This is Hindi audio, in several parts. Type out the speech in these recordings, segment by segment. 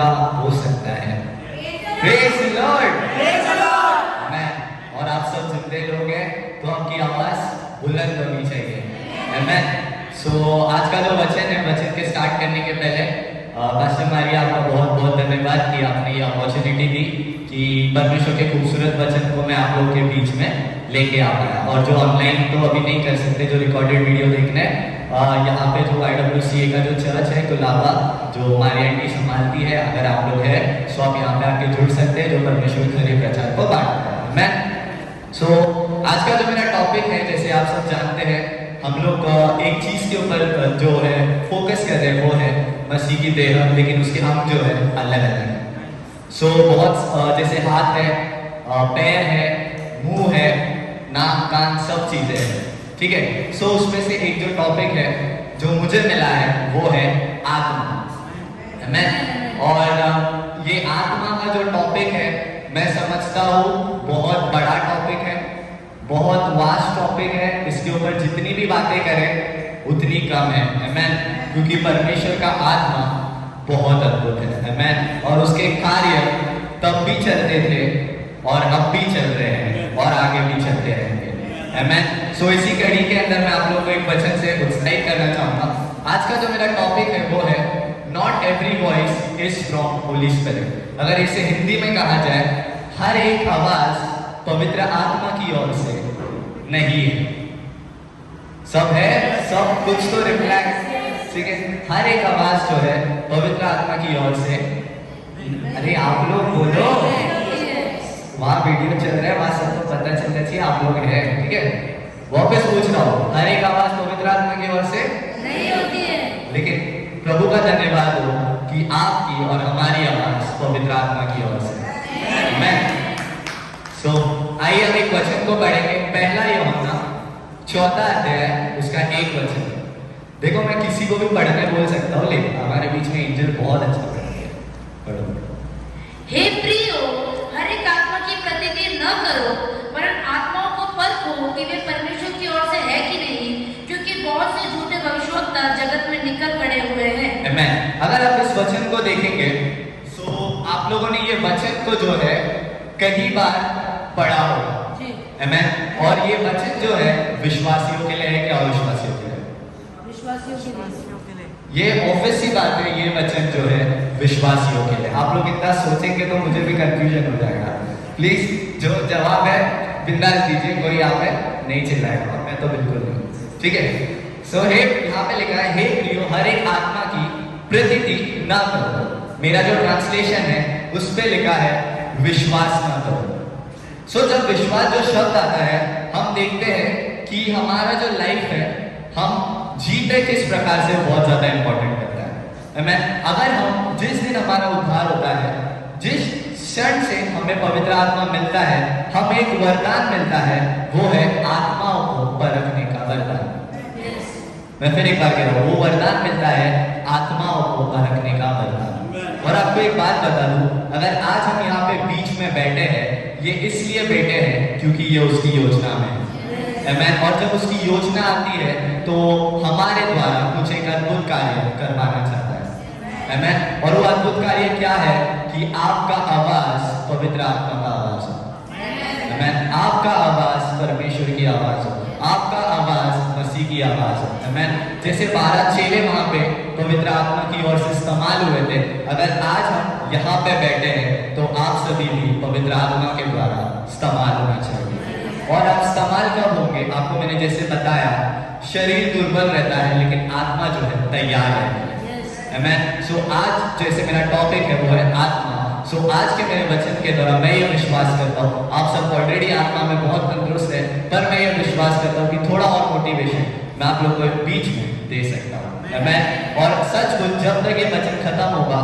पूरा हो सकता है। Praise the lord. आमेन। और आप सब जिंदे लोग हैं तो आपकी आवाज बुलंद होनी चाहिए। आमेन। सो आज का जो वचन है, वचन के स्टार्ट करने के पहले पास्टर मारिया आपका बहुत बहुत धन्यवाद कि आपने ये अपॉर्चुनिटी दी कि परमेश्वर के खूबसूरत वचन को मैं आप लोगों के बीच में लेके आ गया। और जो ऑनलाइन तो अभी नहीं कर सकते, जो रिकॉर्डेड वीडियो देखने यहाँ पे जो IWCA का जो चर्च है कुलाबा, जो मारिया आंटी संभालती है, अगर आप लोग हैं सो आप यहाँ पे आके जुड़ सकते हैं, जो परमेश्वर के प्रचार को बांटता है। मैं आज का जो मेरा टॉपिक है, जैसे आप सब जानते हैं, हम लोग एक चीज के ऊपर जो है फोकस कर रहे हैं, वो है मसीह की देह, लेकिन उसके अंग जो है अलग अलग है। बहुत जैसे हाथ है, पैर है, मुंह है, नाक कान सब चीजें हैं, ठीक है। उसमें से एक जो टॉपिक है जो मुझे मिला है वो है आत्मा। मैं और ये आत्मा का जो टॉपिक है, मैं समझता हूँ बहुत बड़ा टॉपिक है, बहुत वास्ट टॉपिक है। इसके ऊपर जितनी भी बातें करें उतनी कम है। आमेन। क्योंकि परमेश्वर का आत्मा बहुत अद्भुत है। आमेन। और उसके कार्य तब भी चलते थे और अब भी चल रहे हैं और आगे भी चलते रहेंगे। आमेन। इसी कड़ी के अंदर मैं आप लोगों को एक वचन से उत्साहित करना चाहूंगा। आज का जो मेरा टॉपिक है वो है not every voice is from Holi spirit. अगर इसे हिंदी में कहा जाए, हर एक आवाज पवित्र आत्मा की ओर से नहीं है। सब है, सब कुछ तो रिफ्लेक्ट, ठीक है। हर एक आवाज जो है पवित्र आत्मा की ओर से। अरे आप लोग बोलो, वहां वीडियो चल रहा है, वहां सबको पता चलना चाहिए आप लोग हैं, ठीक है। वापस पूछ रहा हूँ, हर एक आवाज पवित्र आत्मा की ओर से नहीं होती है, लेकिन प्रभु का धन्यवाद हो कि आपकी और हमारी आवाज पवित्र आत्मा की ओर से। मैं आइए हम एक वचन को पढ़ेंगे। पहला यूहन्ना 14 अध्याय उसका एक वचन। देखो मैं किसी को भी पढ़ने बोल सकता हूँ, लेकिन हमारे बीच में एंजल बहुत अच्छा पढ़ती है। पढ़ो। हे प्रियो, हर एक आत्मा की प्रतिक्रिया न करो, वरन आत्माओं को परखो कि वे परमेश्वर की ओर से है कि नहीं, क्योंकि बहुत से झूठे भविष्यवक्ता जगत में निकल पड़े हुए हैं। आमेन। अगर आप इस वचन को देखेंगे तो आप लोगों ने ये वचन को जो है कई बार पढ़ा होगा। आमेन। और ये वचन जो है विश्वासियों के लिए है, क्या अविश्वासियों के लिए? विश्वासियों के लिए। ये ऑब्वियस सी बात है, ये वचन जो है विश्वासियों के लिए। आप लोग इतना सोचेंगे तो मुझे भी कंफ्यूजन हो जाएगा। प्लीज जो जवाब है बिंदास दीजिए, कोई यहाँ पे नहीं चिल्लाएगा, मैं तो बिल्कुल नहीं, ठीक है। हे यहाँ पे लिखा है, हे प्रियो, हर एक आत्मा की प्रतीति ना करो। मेरा जो ट्रांसलेशन है उस पे लिखा है विश्वास ना करो। जब विश्वास जो शब्द आता है, हम देखते हैं कि हमारा जो लाइफ है, हम जीते किस प्रकार से बहुत ज्यादा इंपॉर्टेंट करता है। मैं अगर हम जिस दिन हमारा उद्धार होता है, जिस क्षण से हमें पवित्र आत्मा मिलता है, हमें एक वरदान मिलता है, वो है आत्माओं को परखने का वरदान। मैं फिर एक बार कह रहा हूँ, वो वरदान मिलता है आत्माओं को परखने का वरदान। और आपको एक बात बता दूं, अगर आज हम यहाँ पे बीच में बैठे हैं, ये इसलिए बैठे हैं क्योंकि ये उसकी योजना में है। आमेन। और जब उसकी योजना आती है तो हमारे द्वारा कुछ एक अद्भुत कार्य करवाना चाहता है। आमेन। और वो अद्भुत कार्य क्या है कि आपका आवाज पवित्र आत्मा का आवाज हो। आमेन। आपका आवाज परमेश्वर की आवाज हो, आपका आवाज मसीह की आवाज हो। आमेन। जैसे 12 चेले वहां पे पवित्र आत्मा की ओर से इस्तेमाल हुए थे, अगर आज हम यहाँ पे बैठे हैं तो आप सभी भी पवित्र आत्मा के द्वारा इस्तेमाल होना चाहिए। और आप इस्तेमाल कब होंगे? आपको मैंने जैसे बताया, शरीर दुर्बल रहता है लेकिन आत्मा जो है तैयार है। आमेन। आज जैसे मेरा टॉपिक है वो है आत्मा। आज के मेरे वचन के द्वारा मैं ये विश्वास करता हूँ, आप सब ऑलरेडी आत्मा में बहुत तंदुरुस्त है, पर मैं ये विश्वास करता हूँ कि थोड़ा और मोटिवेशन मैं आप लोगों को बीच में दे सकता हूँ। आमेन। और सच कुछ जब तक ये वचन खत्म होगा,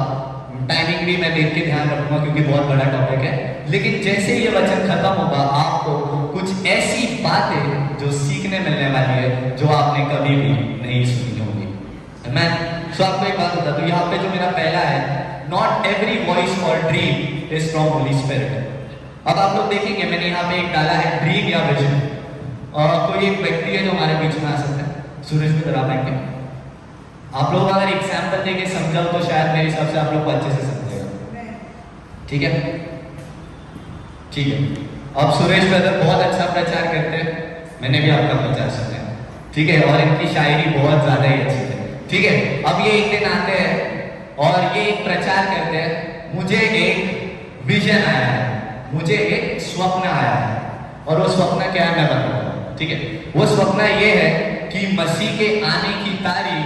टाइमिंग भी मैं देख के ध्यान रखूंगा क्योंकि बहुत बड़ा टॉपिक है, लेकिन जैसे ये वचन खत्म होगा, आपको कुछ ऐसी बातें जो सीखने मिलने वाली है जो आपने कभी भी नहीं सुनी होगी। आमेन। आपको एक बात बता दूं, यहाँ पे जो मेरा पहला है, नॉट एवरी वॉइस और dream is from Holi spirit. अब आप लोग देखेंगे मैंने यहाँ पे एक डाला है ड्रीम या विजन। कोई एक व्यक्ति है जो हमारे बीच में आ सकता है, सूरज की तरह बैठे। आप लोग अगर एग्जाम्पल देके समझाओ तो शायद मेरे हिसाब से आप लोग को अच्छे से समझेगा। ठीक है, ठीक है। अब सुरेश ब्रदर बहुत अच्छा प्रचार करते हैं, मैंने भी आपका प्रचार सुना है, ठीक है, और इनकी शायरी बहुत ज्यादा ही अच्छी है, ठीक है। अब ये एक दिन आते हैं और ये एक प्रचार करते हैं, मुझे एक विजन आया है, मुझे एक स्वप्न आया है, और वो स्वप्न क्या है मैं बताऊंगा, ठीक है। वो स्वप्न ये है कि मसीह के आने की तारीख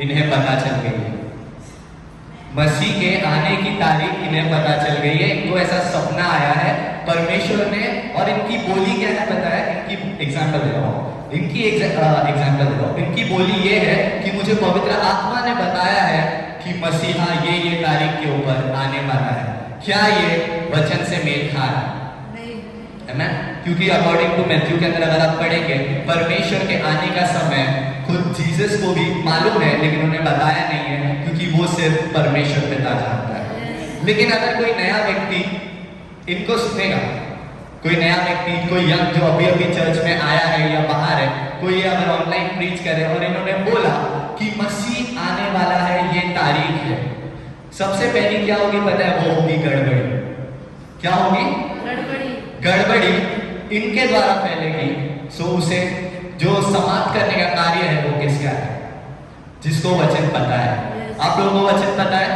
इन्हें पता चल गई है, मसीह के आने की तारीख इन्हें पता चल गई है, इनको ऐसा सपना आया है परमेश्वर ने, और इनकी बोली क्या है बताया, इनकी एग्जाम्पल दे रहा हूँ, इनकी एग्जाम्पल दे रहा हूँ, इनकी बोली ये है कि मुझे पवित्र आत्मा ने बताया है कि मसीहा ये तारीख के ऊपर आने वाला है। क्या ये वचन से मेल खा रहा है? मैं क्योंकि अकॉर्डिंग टू मैथ्यू के अंदर अगर आप पढ़ेंगे, परमेश्वर के आने का समय खुद जीसस को भी मालूम है, लेकिन उन्हें बताया नहीं है क्योंकि वो सिर्फ परमेश्वर पिता जानता है। लेकिन अगर कोई नया व्यक्ति इनको सुनेगा, कोई नया व्यक्ति, कोई यंग जो अभी अभी चर्च में आया है या बाहर है, कोई अगर ऑनलाइन प्रीच करे और इन्होंने बोला कि मसीह आने वाला है, ये तारीख है, सबसे पहली क्या होगी पता है? वो होगी गड़बड़ी। क्या होगी? गड़बड़ी इनके द्वारा फैलेगी। सो उसे जो समाप्त करने का कार्य है वो किसका है? जिसको वचन पता है। आप लोगों को वचन पता है,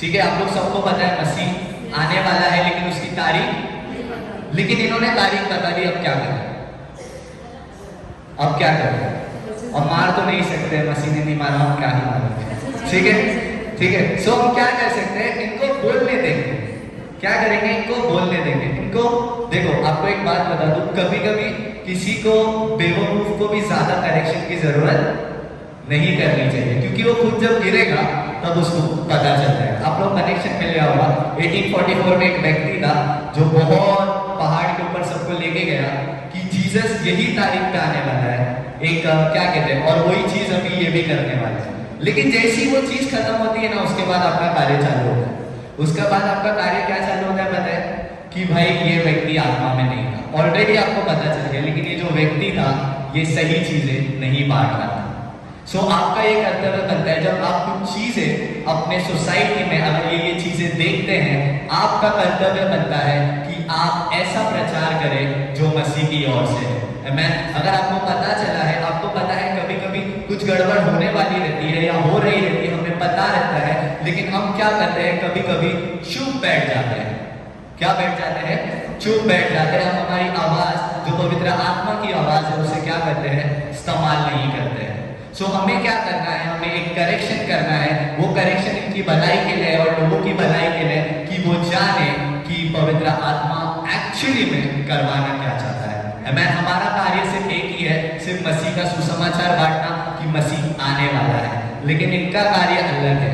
ठीक है, आप लोग सबको पता है मसीह आने वाला है, लेकिन उसकी तारीख, लेकिन इन्होंने तारीख बता दी। अब क्या करें? अब क्या करें? अब मार तो नहीं सकते, मसीह ने नहीं मारा, हम क्या ही मारेंगे, ठीक है, ठीक है। सो हम क्या कर सकते हैं? इनको बोलने देंगे। क्या करेंगे? इनको बोलने देंगे। इनको देखो, आपको एक बात बता दूं, कभी कभी किसी को, बेवकूफ को भी ज्यादा करेक्शन की जरूरत नहीं करनी चाहिए, क्योंकि वो खुद जब गिरेगा तब उसको पता चल जाएगा। आप लोग कनेक्शन मिल गया होगा। 1844 में एक व्यक्ति था जो बहुत पहाड़ के ऊपर सबको लेके गया कि जीसस यही तारीख पे आने वाला है, एक क्या कहते हैं, और वही चीज अभी ये भी करने वाला है। लेकिन जैसी वो चीज खत्म होती है ना, उसके बाद आपका कार्य चालू होता है। उसके बाद आपका कार्य क्या चालू होता है पता है? कि भाई ये व्यक्ति आत्मा में नहीं था, ऑलरेडी आपको पता चल गया, लेकिन ये जो व्यक्ति था ये सही चीजें नहीं बांट रहा था। सो आपका ये कर्तव्य बनता है, जब आप कुछ चीजें अपने सोसाइटी में अगर ये चीजें देखते हैं, आपका कर्तव्य बनता है कि आप ऐसा प्रचार करें जो मसीह की ओर से है। आमीन। अगर आपको पता चला है, आपको पता है कभी कभी कुछ गड़बड़ होने वाली रहती है या हो रही रहती है, हमें पता रहता है, लेकिन हम क्या करते हैं? कभी कभी चुप बैठ जाते हैं। क्या बैठ जाते हैं? चुप बैठ जाते हैं। हम हमारी आवाज, जो पवित्र आत्मा की आवाज है, उसे क्या करते हैं? इस्तेमाल नहीं करते हैं। सो हमें क्या करना है? हमें एक करेक्शन करना है। वो करेक्शन इनकी भलाई के लिए और लोगों की भलाई के लिए, कि वो जाने कि पवित्र आत्मा एक्चुअली में करवाना क्या चाहता है। मैं हमारा कार्य सिर्फ एक ही है, सिर्फ मसीह का सुसमाचार बांटना कि मसीह आने वाला है, लेकिन इनका कार्य अलग है।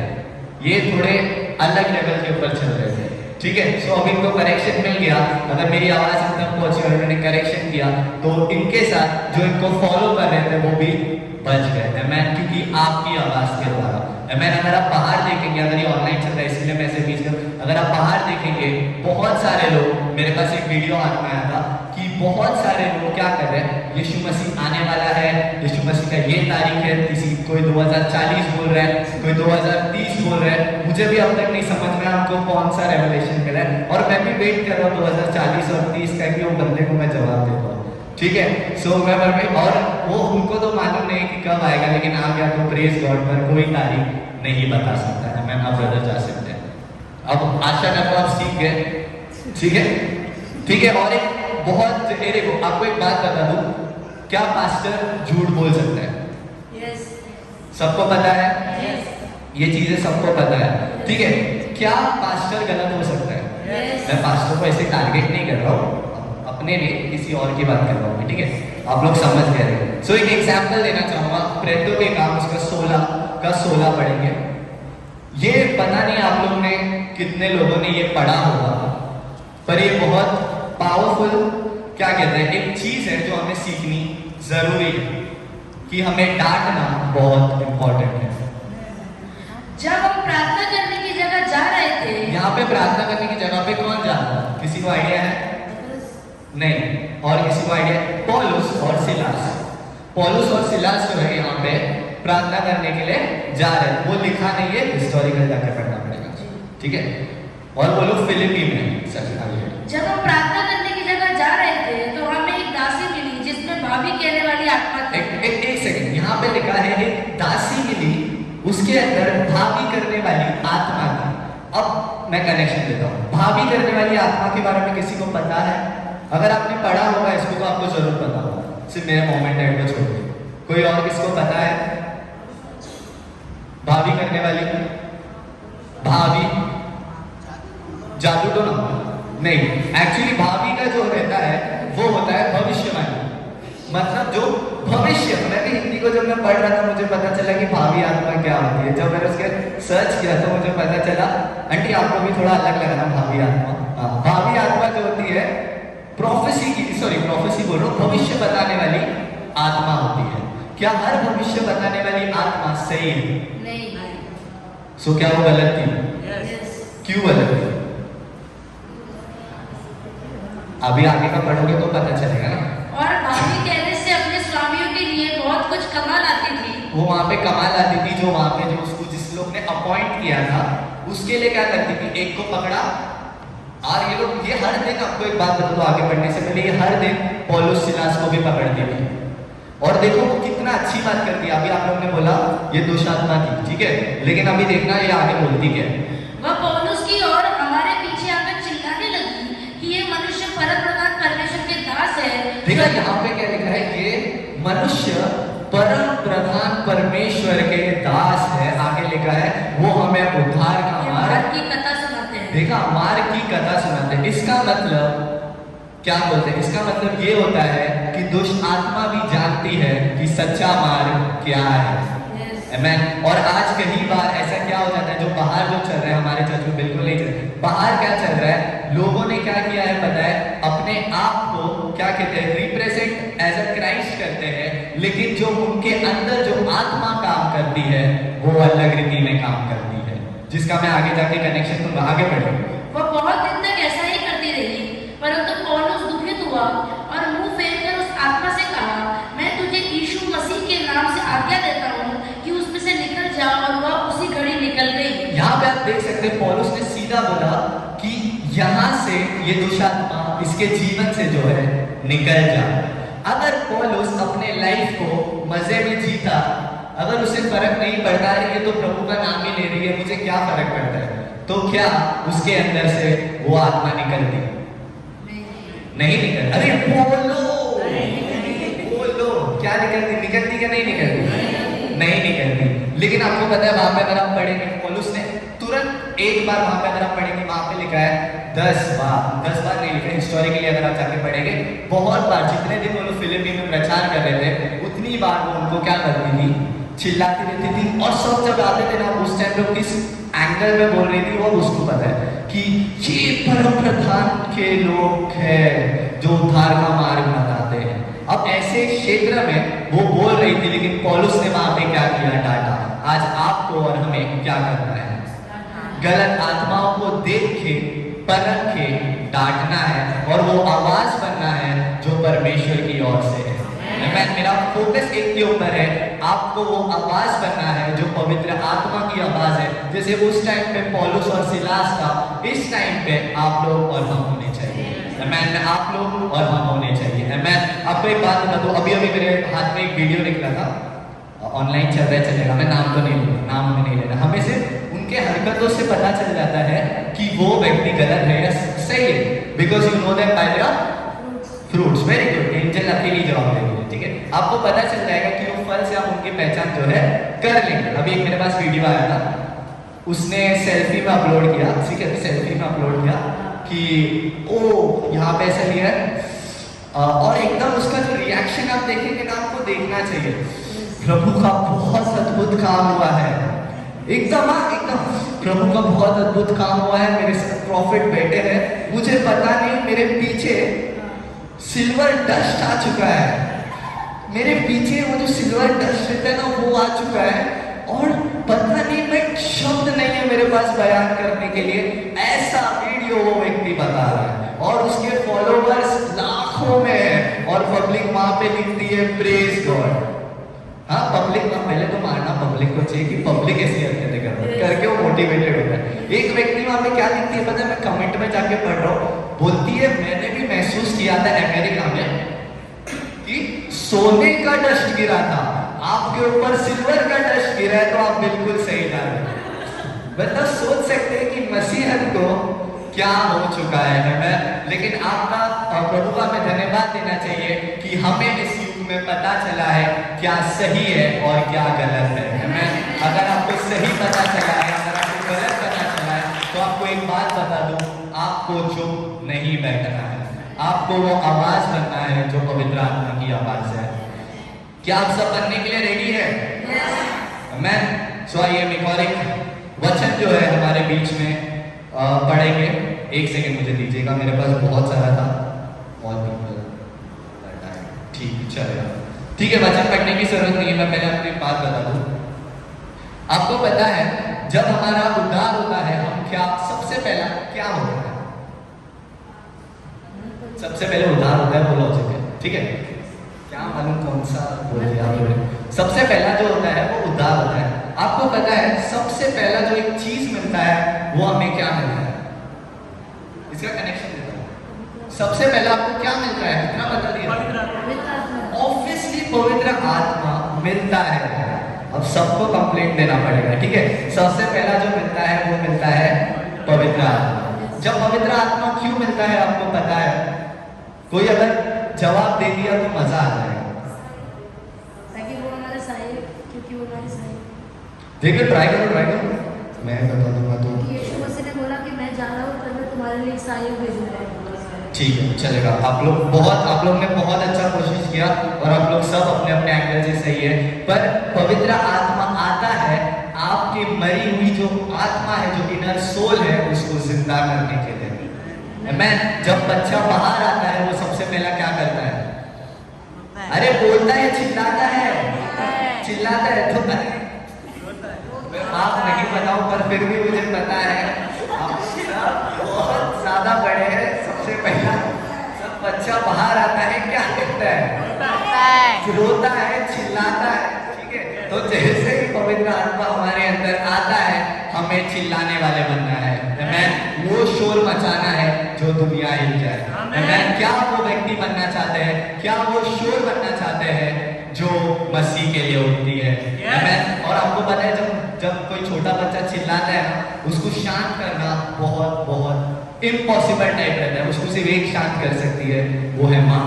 ये थोड़े अलग लेवल के ऊपर चल रहे थे, ठीक है। सो अब इनको करेक्शन मिल गया। अगर मेरी आवाज इन तक पहुंची और इन्होंने करेक्शन किया, तो इनके साथ जो इनको फॉलो कर रहे थे वो भी बच गए। मैं क्योंकि आपकी आवाज के द्वारा। मैं अगर आप बाहर देखेंगे, अगर ये ऑनलाइन चल रहा है इसलिए मैं इसे बीच कर, अगर आप बाहर देखेंगे बहुत सारे लोग, मेरे पास एक वीडियो हाथ में आया था कि बहुत सारे लोग क्या कर रहे हैं? यीशु मसीह आने वाला है, यीशु मसीह का ये तारीख है, किसी कोई 2040 बोल रहा है, कोई 2030 बोल रहा है। मुझे भी अब तक नहीं समझ में हमको कौन सा रेवलेशन मिला है, और मैं भी वेट कर रहा हूँ 2040 और 30 का कि वो बंदे को मैं जवाब दे पाऊँ, ठीक है। सो मैं और वो उनको तो मालूम नहीं कि कब आएगा, लेकिन आ गया तो प्रेज गॉड, पर कोई तारीख नहीं बता सकता है। मैं आप ब्रदर जा सकते हैं। अब आशा करता हूँ आप सीख गए, ठीक है, ठीक है। और एक बहुत देखो, आपको एक बात बता दूं, क्या पास्टर झूठ बोल सकता है? Yes. सबको पता है, Yes. ये चीजें सबको पता है, ठीक है। क्या पास्टर गलत हो सकता है? Yes. मैं पास्टर को ऐसे टारगेट नहीं कर रहा हूँ, अपने लिए किसी और की बात कर रहा हूँ, ठीक है। आप लोग समझ गए। सो एक एग्जाम्पल देना चाहूंगा, प्रेतो के काम उसका 16 पढ़ेंगे। ये पता नहीं आप लोगों ने कितने लोगों ने ये पढ़ा होगा, पर ये बहुत पावरफुल, क्या कहते हैं, एक चीज है जो हमें सीखनी जरूरी है, कि हमें डांटना बहुत इंपॉर्टेंट है। जब हम प्रार्थना करने की जगह जा रहे थे, यहाँ पे प्रार्थना करने की जगह पे कौन जा रहा है? किसी को आइडिया है? नहीं। और किसी को आइडिया? पौलुस और सिलास जो है यहाँ पे प्रार्थना करने के लिए जा रहे हैं। वो लिखा नहीं है, हिस्टोरिकल जाकर पढ़ना पड़ेगा, ठीक है। और वो लोग फिलिपी में सच आगे। जब हम प्रार्थना करने की जगह जा रहे थे तो हमें एक दासी मिली जिसमें भाभी कहने वाली आत्मा थी। एक सेकंड, यहाँ पे लिखा है एक दासी मिली, उसके अंदर भाभी करने वाली आत्मा थी। अब मैं कनेक्शन देता हूँ, भाभी करने वाली आत्मा के बारे में किसी को पता है? अगर आपने पढ़ा होगा इसको तो आपको जरूर पता होगा, सिर्फ मेरे मोमेंट एड को छोड़ के। कोई और किसको पता है भाभी करने वाली? भाभी जादू तो ना नहीं, एक्चुअली भाभी का जो रहता है वो होता है भविष्यवाणी, मतलब जो भविष्य। मैं भी हिंदी को जब मैं पढ़ रहा था मुझे पता चला कि भावी आत्मा क्या होती है। जब मैंने उसके सर्च किया तो मुझे पता चला, आंटी आपको भी थोड़ा अलग लग रहा भावी आत्मा। भावी आत्मा जो होती है प्रोफेसी की, सॉरी प्रोफेसी बोल रहा हूँ, भविष्य बताने वाली आत्मा होती है। क्या हर भविष्य बताने वाली आत्मा सही है? नहीं। सो क्या वो गलत थी? Yes. क्यों गलत थी? अभी आगे का पढ़ोगे तो पता चलेगा ना। और भाभी कहने से अपने स्वामियों के लिए बहुत कुछ कमा लाती थी। वो वहां पे कमा लाती थी, जो वहां पे जो उसको जिस लोग ने अपॉइंट किया था उसके लिए क्या करती थी, एक को पकड़ा। और ये लोग ये हर दिन, आपको एक बात बता दो आगे बढ़ने से पहले, ये हर दिन पौलुस सिलास को भी पकड़ती थी। और देखो वो कितना अच्छी बात करती है। अभी आप लोगों ने बोला ये दुष्टात्मा थी, ठीक है, लेकिन अभी देखना ये आगे बोलती क्या है। वह पौलुस की और हमारे पीछे आकर चिल्लाने लगी कि ये मनुष्य परमप्रधान परमेश्वर के दास है। देखा यहाँ पे क्या लिखा है, ये मनुष्य परम प्रधान परमेश्वर के दास है। आगे लिखा है वो हमें उद्धार का मार्ग की कथा सुनाते हैं। देखा, मार्ग की कथा सुनाते हैं। इसका मतलब क्या बोलते हैं? इसका मतलब ये होता है कि दुष्ट आत्मा भी जानती है कि सच्चा मार्ग क्या है। Amen? और आज कई बार ऐसा क्या हो जाता है, जो बाहर जो चल रहा है, हमारे चर्च में बिल्कुल नहीं चल रहा है। बाहर क्या चल रहा है, लोगों ने क्या किया है पता है, अपने आप को क्या कहते हैं, रिप्रेजेंट एज अ क्राइस्ट करते हैं, लेकिन जो उनके अंदर जो आत्मा काम करती है वो अलग रीति में काम करती है, जिसका मैं आगे जाके कनेक्शन दूंगा। आगे बढ़ो। वह बहुत दिन तक ऐसा ही करती रही, परंतु पौलुस दुखित हुआ और मुंह फेरकर उस आत्मा से कहा, मैं तुझे यीशु मसीह के नाम से आज्ञा देता हूँ कि उसमें से निकल जा। और वह उसी घड़ी निकल गई। यहाँ पे आप देख सकते हैं पौलुस ने सीधा बोला कि यहाँ से ये दुष्टात्मा इसके जीवन से जो है निकल जा। अगर पौलुस अपने लाइफ को मजे में जीता, अगर उसे फर्क नहीं पड़ता है ये तो प्रभु का नाम ही ले रही है, मुझे क्या फर्क पड़ता है, तो क्या उसके अंदर से वो आत्मा निकलती? नहीं निकल। अरे बोलो बोलो, क्या निकलती? निकलती क्या नहीं निकलती? नहीं निकलती। लेकिन आपको पता है वहां पे अगर आप पढ़ेंगे, पौलुस ने तुरंत एक बार वहां पे अगर आप पढ़ेंगे, वहां पे लिखा है 10 बार नहीं लिखा, हिस्टोरिकली अगर आप जाके पढ़ेंगे बहुत बार, जितने दिन वो लोग फिलिपी में प्रचार कर रहे थे उतनी बार वो उनको क्या करती थी, चिल्लाती रहती थी। और सब जब आते थे ना, उस टाइम पे किस एंगल में बोल रही थी वो उसको पता है कि ये परम प्रधान के लोग हैं जो उद्धार का मार्ग बताते हैं। अब ऐसे क्षेत्र में वो बोल रही थी, लेकिन पौलुस ने वहां पे क्या किया, डांटा। आज आपको और हमें क्या करना है, गलत आत्माओं को देख के परख के डांटना है और वो आवाज बनना है जो परमेश्वर की ओर से है। मेरा फोकस एक के ऊपर है, आपको वो आवाज बनना है जो पवित्र आत्मा की आवाज है। जैसे उस टाइम पे पौलुस और सिलास था, इस टाइम पे आप लोग और हम होने चाहिए। आप लोग और हम होने चाहिए। मैं आपको एक बात बता दूं, अभी मेरे हाथ में एक वीडियो निकला था, ऑनलाइन चल रहा है, चलेगा, मैं नाम तो नहीं लूंगा, नाम हमें नहीं लेना। हमें सिर्फ उनके हरकतों से पता चल जाता है कि वो व्यक्ति गलत है या सही है, because you know them by there fruits. Very good, angel अकेली जवाब देंगे, ठीक है। आपको पता चल जाएगा कि वो फल से आप उनकी पहचान जो है कर लेंगे। अभी एक मेरे पास वीडियो आया था, उसने सेल्फी में अपलोड किया, ठीक है, सेल्फी में अपलोड किया कि ओ यहाँ पे ऐसा लिया है, और एकदम उसका जो रिएक्शन आप देखेंगे ना, आपको देखना चाहिए, प्रभु का बहुत अद्भुत काम हुआ है। एकदम प्रभु का बहुत अद्भुत काम हुआ है, मेरे साथ प्रॉफिट बैठे हैं, मुझे पता नहीं मेरे पीछे सिल्वर डस्ट आ चुका है, मेरे पीछे वो जो सिल्वर डस्ट रहता है ना वो आ चुका है, और पता नहीं मैं शब्द नहीं है मेरे पास बयान करने के लिए, ऐसा वीडियो वो व्यक्ति बता रहा है। और उसके फॉलोवर्स लाखों में है, और पब्लिक वहां पे लिखती है प्रेज गॉड। हाँ, पब्लिक पहले तो मारना पब्लिक को चाहिए कि पब्लिक ऐसी हरकतें कर रही है। करके वो मोटिवेटेड होता है। एक व्यक्ति वहां पे क्या लिखती है पता है, मैं कमेंट में जाके पढ़ रहा हूँ, बोलती है मैंने भी महसूस किया था अमेरिका में कि सोने का डस्ट गिरा था, आपके ऊपर सिल्वर का डस्ट गिरा है, तो आप बिल्कुल सही जा रहे हैं। मतलब सोच सकते हैं कि मसीहत को क्या हो चुका है। लेकिन आपका प्रभु का हमें धन्यवाद देना चाहिए कि हमें इस युग में पता चला है क्या सही है और क्या गलत है। हमें अगर आपको सही पता चला है, अगर आपको गलत पता चला है, तो आपको एक बात बता दूं, आपको चुप नहीं बैठना है, आपको वो आवाज बनना है जो पवित्र आत्मा की आवाज है। क्या आप सब बनने के लिए रेडी है? मैं सो आइए हम एक और एक वचन जो है हमारे बीच में पढ़ेंगे। एक सेकंड मुझे दीजिएगा, मेरे पास बहुत सारा था और ठीक चलेगा, ठीक है। वचन पढ़ने की जरूरत नहीं है, मैं पहले अपनी बात बता दूं। आपको पता है जब हमारा उद्धार होता है, हम क्या सबसे पहला क्या होता है? सबसे पहले उद्धार होता है, बोला हो चुके, ठीक है। क्या मालूम कौन सा बोल दिया आपने? सबसे पहला जो होता है वो उद्धार होता है। आपको पता है सबसे पहला जो एक चीज मिलता है वो हमें क्या मिलता है? इसका कनेक्शन देता हूं। सबसे पहला आपको क्या मिलता है? कितना बता दिया? ऑब्वियसली पवित्र आत्मा मिलता है। अब सबको कंप्लेंट देना पड़ेगा, ठीक है। सबसे पहला जो मिलता है वो मिलता है पवित्र आत्मा। जब पवित्र आत्मा क्यों मिलता है आपको पता है? कोई अगर जवाब दे दिया तो मजा आ जाएगा। देखिए ट्राई करो, मैं बता दूंगा तो। यीशु मसीह ने बोला कि मैं जा रहा हूँ, पर मैं तुम्हारे लिए सहायक भेजूंगा। ठीक है, चलेगा। आप लोग ने बहुत अच्छा कोशिश किया और आप लोग सब अपने अपने एंगल से सही है। पर पवित्र आत्मा आता है आपकी मरी हुई जो आत्मा है, जो इनर सोल है, उसको जिंदा करने के लिए। मैं जब बच्चा बाहर आता है वो सबसे पहला क्या करता है? अरे बोलता है, चिल्लाता है। तो आप नहीं बताओ पर फिर भी मुझे पता है आप बहुत ज्यादा बड़े हैं। सबसे पहला जब बच्चा बाहर आता है क्या करता है? रोता है, चिल्लाता है, ठीक है। तो जैसे ही पवित्र आत्मा हमारे अंदर आता है, हमें चिल्लाने वाले बनना है। मैं वो शोर मचाना है जो दुनिया हिल जाए। मैं क्या वो व्यक्ति बनना चाहते हैं? क्या वो शोर बनना चाहते हैं जो मसीह के लिए उठती है? और आपको पता है जब कोई छोटा बच्चा चिल्लाता है ना, उसको शांत करना बहुत बहुत इम्पॉसिबल टाइप रहता है। उसको सिर्फ एक शांत कर सकती है, वो है माँ।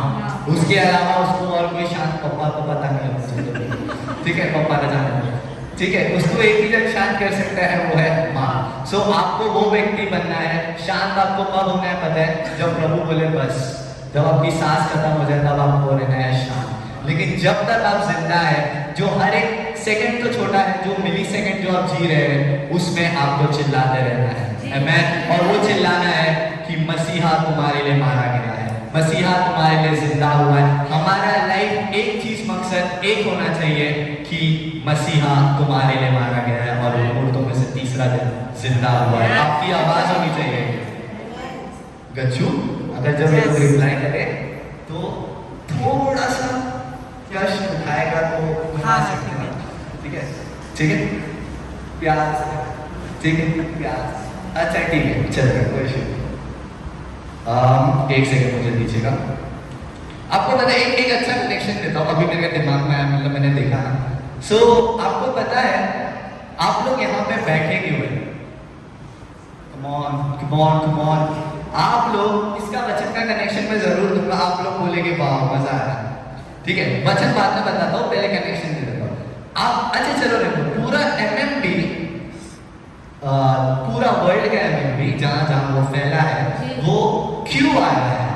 उसके अलावा उसको और कोई शांत पप्पा को पता नहीं लगता, ठीक है। पप्पा का जाना, ठीक है। उसको एक ही जब शांत कर सकता है वो है माँ। सो आपको वो व्यक्ति बनना है। शांत आपको कब होना है पता है? जब प्रभु बोले बस, जब आपकी सांस खत्म हो जाए तब आपको रहना है शांत। लेकिन जब तक आप जिंदा है, जो हर एक सेकंड तो छोटा है, जो मिली सेकंड जो आप जी रहे हैं, उसमें आपको चिल्लाते रहना है। आमीन। और वो चिल्लाना है कि मसीहा तुम्हारे लिए मारा गया है, मसीहा तुम्हारे लिए जिंदा हुआ है। हमारा लाइफ एक चीज मकसद एक होना चाहिए कि मसीहा तुम्हारे लिए मारा गया है और मुर्दों में से तीसरा दिन जिंदा हुआ है। आपकी आवाज होनी चाहिए गज्जू। अगर जब ये लोग रिप्लाई करे तो थोड़ा सा कष्ट उठाएगा तो उठा सकते हैं, ठीक है, ठीक है। प्यार से, ठीक है, प्यार। अच्छा ठीक है, चलेगा, कोई इशू नहीं। एक सेकंड मुझे दीजिएगा। आपको पता है एक अच्छा कनेक्शन देता हूँ, अभी मेरे दिमाग में आया, मतलब मैंने देखा ना। सो आपको पता है आप लोग यहाँ पे बैठे क्यों हैं? Come on. आप लोग, इसका वचन का कनेक्शन मैं जरूर दूंगा। आप लोग बोलेंगे वाह मजा आ रहा है, ठीक है। वचन बाद में बताता हूँ, पहले कनेक्शन दे देता हूँ। आप अच्छा चलो देखो, पूरा MMB, पूरा वर्ल्ड का MMB जहाँ जहाँ वो फैला है, वो क्यों आया है?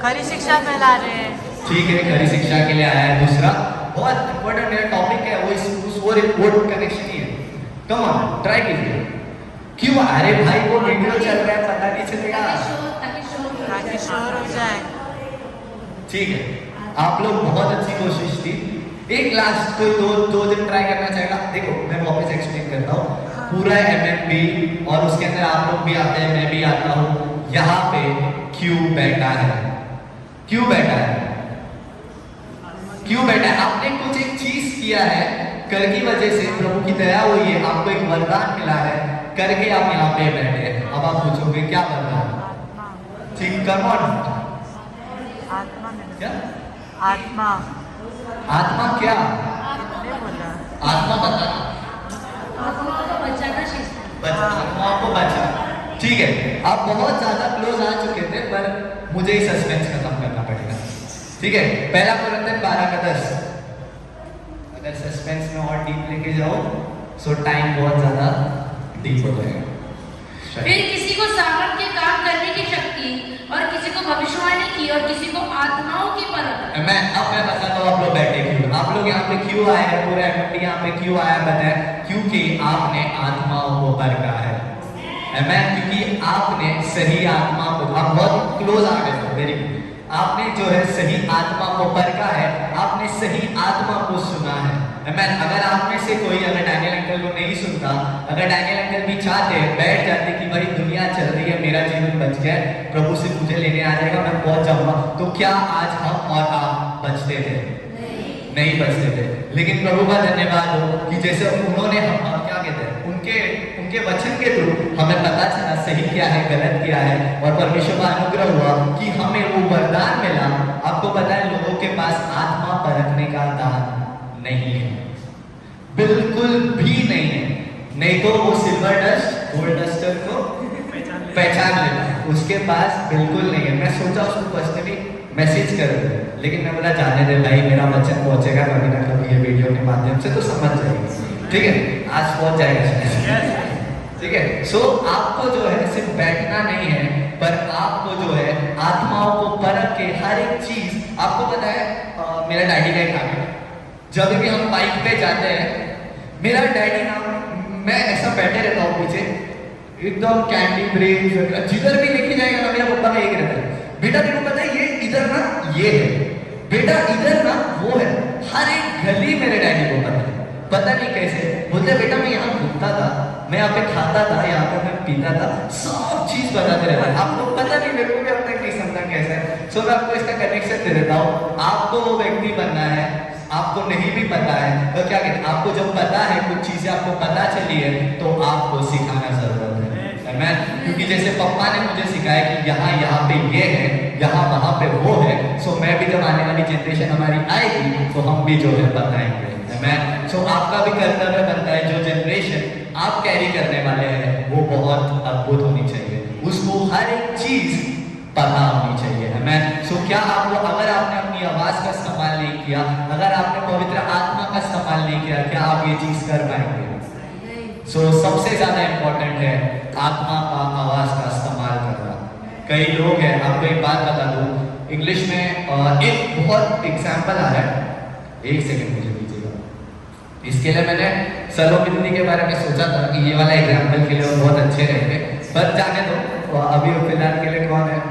खरी शिक्षा फैला रहे हैं, ठीक है, खरी शिक्षा के लिए आया है। दूसरा बहुत इंपॉर्टेंट मेरा टॉपिक है, वो उस और इम्पोर्टेंट कनेक्शन ही है। कम ऑन, ट्राई कीजिए। क्यों? अरे भाई वो वीडियो चल रहा है, पता नहीं चलेगा, ताकि शोर हो जाए। ठीक है। आप लोग बहुत अच्छी कोशिश की। एक लास्ट कोई दो दिन ट्राई करना चाहेगा? देखो मैं वापस एक्सप्लेन करता हूँ। पूरा MMB और उसके अंदर आप लोग भी आते हैं, मैं भी आता हूँ। यहाँ पे क्यों बैठा है? क्यों बैठा है? क्यों बैठा है? आपने कुछ एक चीज किया है, कर की वजह से प्रभु की दया हुई है, आपको एक वरदान मिला है, करके आप यहाँ पे बैठे हैं। अब आप पूछोगे क्या वरदान? आत्मा ठीक, कम ऑन। आत्मा मिल क्या आत्मा आत्मा? क्या किसने बोला? आत्मा? बता। आत्माओं को बचाना सीखना। आत्माओं को बचा। ठीक है, आप बहुत ज्यादा क्लोज आ चुके थे, पर मुझे ही सस्पेंस खत्म करना पड़ेगा। ठीक है, पहला कुरिन्थियन 12:10। अगर सस्पेंस में और डीप लेके जाओ सो टाइम बहुत ज्यादा डीप हो जाएगा। फिर किसी को सामर्थ के काम करने की शक्ति, और किसी को भविष्यवाणी की, और किसी को आत्माओं की परख। अब मैं बताता हूँ आप लोग बैठे क्यों, आप लोग यहाँ पे क्यों आए हैं, पूरा एमएमडी यहाँ पे क्यों आया बताए? क्योंकि आपने आत्माओं को परखा है। क्योंकि आपने सही आत्मा को, आप बहुत क्लोज आ गए थे, वेरी गुड। आपने जो है सही आत्मा को परखा है, आपने सही आत्मा को सुना है। अगर आप में से कोई अगर डैनियल अंकल को नहीं सुनता, अगर डैनियल अंकल भी चाहते बैठ जाते कि भाई दुनिया चल रही है, मेरा जीवन बच गया, प्रभु से मुझे लेने आ जाएगा, मैं पहुंच जाऊंगा, तो क्या आज हम और आप बचते थे? नहीं बचते थे। लेकिन प्रभु का धन्यवाद हो कि जैसे उन्होंने हम क्या कहते हैं, उनके वचन के थ्रू हमें पता चला सही क्या है, गलत क्या है, और परमेश्वर का अनुग्रह हुआ कि हमें वो वरदान मिला। आपको पता है लोगों के पास आत्मा परखने का दान नहीं है, बिल्कुल भी नहीं है। नहीं तो वो सिल्वर डस्ट गोल्ड डस्टर को पहचान लेता है, उसके पास बिल्कुल नहीं है। मैं सोचा उसको पर्सनली मैसेज कर दूं, लेकिन मैं बोला जाने दे भाई, मेरा वचन पहुंचेगा कभी ना कभी ये वीडियो के माध्यम से, तो समझ जाएगी। ठीक है, आज पहुंच जाएगा। ठीक है, सो आपको जो है सिर्फ बैठना नहीं है, पर आपको जो है आत्माओं को परख के हर एक चीज, आपको पता है मेरा डैडी का एक हैबिट, जब भी हम बाइक पे जाते हैं, मेरा डैडी ना, मैं ऐसा बैठे रहता हूँ पीछे, एकदम कैंडी ब्रेक, जिधर भी लेके जाएगा ना मेरा पप्पा का एक रहता है, बेटा तेरे को पता है ये इधर ना ये है, बेटा इधर ना वो है। हर एक गली मेरे डैडी को पता है, पता नहीं कैसे। बोलते बेटा मैं यहाँ घूमता था, मैं यहाँ पे खाता था, यहाँ पे मैं पीता था, सब चीज बताते रहता है। आपको पता नहीं, मेरे को भी अपना नहीं समझा कैसा है। सो मैं आपको इसका कनेक्शन दे देता हूँ। आपको वो व्यक्ति बनना है, आपको नहीं भी पता है तो क्या कहते हैं, आपको जब पता है कुछ चीजें आपको पता चली है तो आपको सिखाना जरूरत है। क्योंकि जैसे पापा ने मुझे सिखाया कि यहाँ पे ये है, वहाँ पे वो है, सो मैं भी जब आने वाली जनरेशन हमारी आएगी तो हम भी जो है बताएंगे। सो आपका भी कर्तव्य बनता है, जो जनरेशन आप कैरी करने वाले हैं वो बहुत अद्भुत होनी चाहिए, उसको हर एक चीज पता होनी चाहिए। सो क्या आपको, अगर आपने अपनी आवाज का इस्तेमाल नहीं किया, अगर आपने पवित्र आत्मा का इस्तेमाल नहीं किया, क्या आप ये चीज कर पाएंगे? सो सबसे ज्यादा इंपॉर्टेंट है आत्मा का आवाज का इस्तेमाल करना। कई लोग हैं, आपको एक बात बता दूं, इंग्लिश में एक बहुत एग्जाम्पल आ रहा है, एक सेकंड मुझे दीजिएगा। इसके लिए मैंने सलोमिनी के बारे में सोचा था कि ये वाला एग्जाम्पल के लिए वो बहुत अच्छे रहेंगे, पर जाने दो, अभी फिलहाल के लिए कौन है,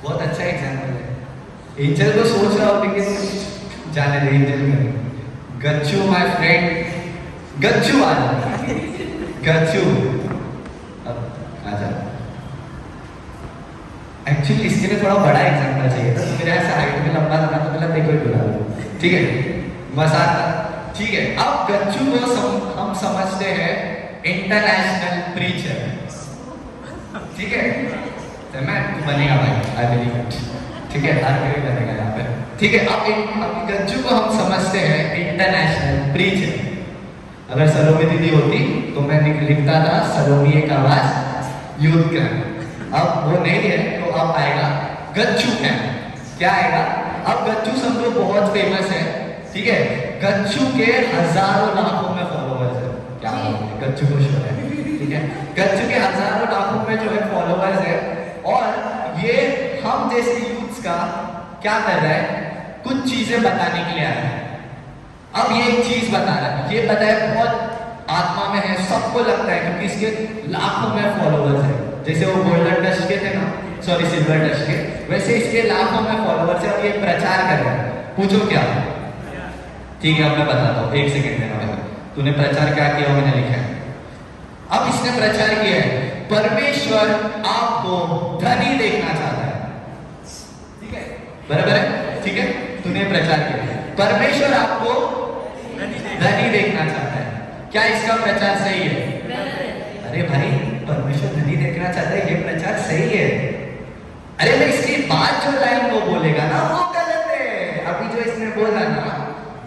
बहुत अच्छा एग्जाम्पल है। एंजल को सोच रहा हूँ लेकिन जाने दे, एंजल में गच्चू माय फ्रेंड, गच्चू आ जा, गच्चू अब आ जा। एक्चुअली इसके लिए थोड़ा बड़ा एग्जाम्पल चाहिए था, मेरे ऐसे हाइट में लंबा था तो पहले देखो ही बुला लो, ठीक है, मजाक था, ठीक है। अब गच्चू को हम समझते हैं इंटरनेशनल प्रीचर, ठीक है, तो मैं बनेगा भाई, आई बिलीव इट, ठीक है, हर कोई बनेगा यहाँ पे, ठीक है। अब गज्जू को हम समझते हैं इंटरनेशनल प्रीचर। अगर सलोमी दीदी होती तो मैं लिखता था सलोमी एक आवाज यूथ का, अब वो नहीं है तो अब आएगा गज्जू है, क्या आएगा? अब गज्जू समझो बहुत फेमस है, ठीक है, गज्जू के हजारों लाखों में फॉलोवर्स है, क्या गज्जू को शो है, ठीक है, गज्जू के हजारों लाखों में जो है फॉलोवर्स है, और ये हम जैसे यूथ्स का क्या कर रहा है, कुछ चीजें बताने के लिए आया है। अब ये एक चीज बता रहा है, ये पता है बहुत आत्मा में है, सबको लगता है क्योंकि इसके लाखों में फॉलोवर्स है, जैसे वो गोल्डन डस्ट के थे ना, सॉरी सिल्वर डस्ट के, वैसे इसके लाखों में फॉलोवर्स है। अब ये प्रचार कर रहा है, पूछो क्या? ठीक है, अब मैं बताता हूँ, एक सेकेंड देना भाई, तूने प्रचार क्या किया मैंने लिखा है। अब इसने प्रचार किया है परमेश्वर आपको धनी देखना चाहता है, ठीक है, बराबर है, ठीक है, तूने प्रचार किया परमेश्वर आपको धनी देखना चाहता है। क्या इसका प्रचार सही है? गलत है। अरे भाई, परमेश्वर धनी देखना चाहता है, ये प्रचार सही है। अरे मैं इसके बाद जो लाइन वो बोलेगा ना, वो गलत है। अभी जो इसने बोला ना,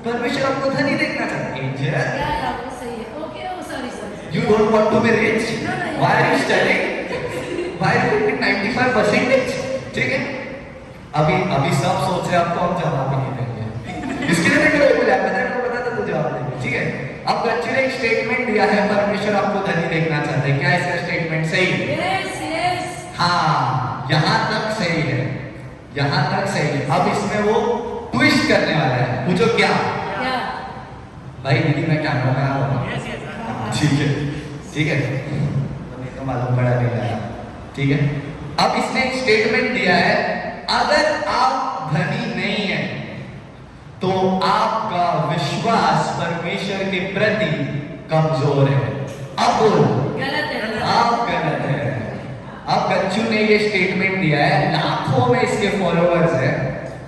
परमेश्वर आपको धनी देखना चाहता है। एंजल, क्या है आपको सही है? Okay, oh sorry sorry. you don't want to be rich? Why are you studying? Why are you getting 95%? ठीक है? अभी सब सोच रहे आपको हम जवाब ही नहीं देंगे। इसके लिए देखो बोला, पता था तो जवाब देंगे। ठीक है? अब बच्चे ने एक स्टेटमेंट दिया है, परमेश्वर आपको धनी देखना चाहता है। क्या इसका स्टेटमेंट सही है? Yes yes. हाँ, यहाँ तक सही है, यहाँ तक सही है। अब इसमें वो ट्विस्ट करने वाला है। पूछो क्या? क्या? भाई दीदी मैं कैमरा में आ रहा हूँ। ठीक है, ठीक है, तो नहीं तो मालूम पड़ा नहीं आया। ठीक है, अब इसने एक स्टेटमेंट दिया है, अगर आप धनी नहीं है तो आपका विश्वास परमेश्वर के प्रति कमजोर है। अब बोलो, गलत है। आप गलत है। अब बच्चू ने ये स्टेटमेंट दिया है, लाखों में इसके फॉलोअर्स है।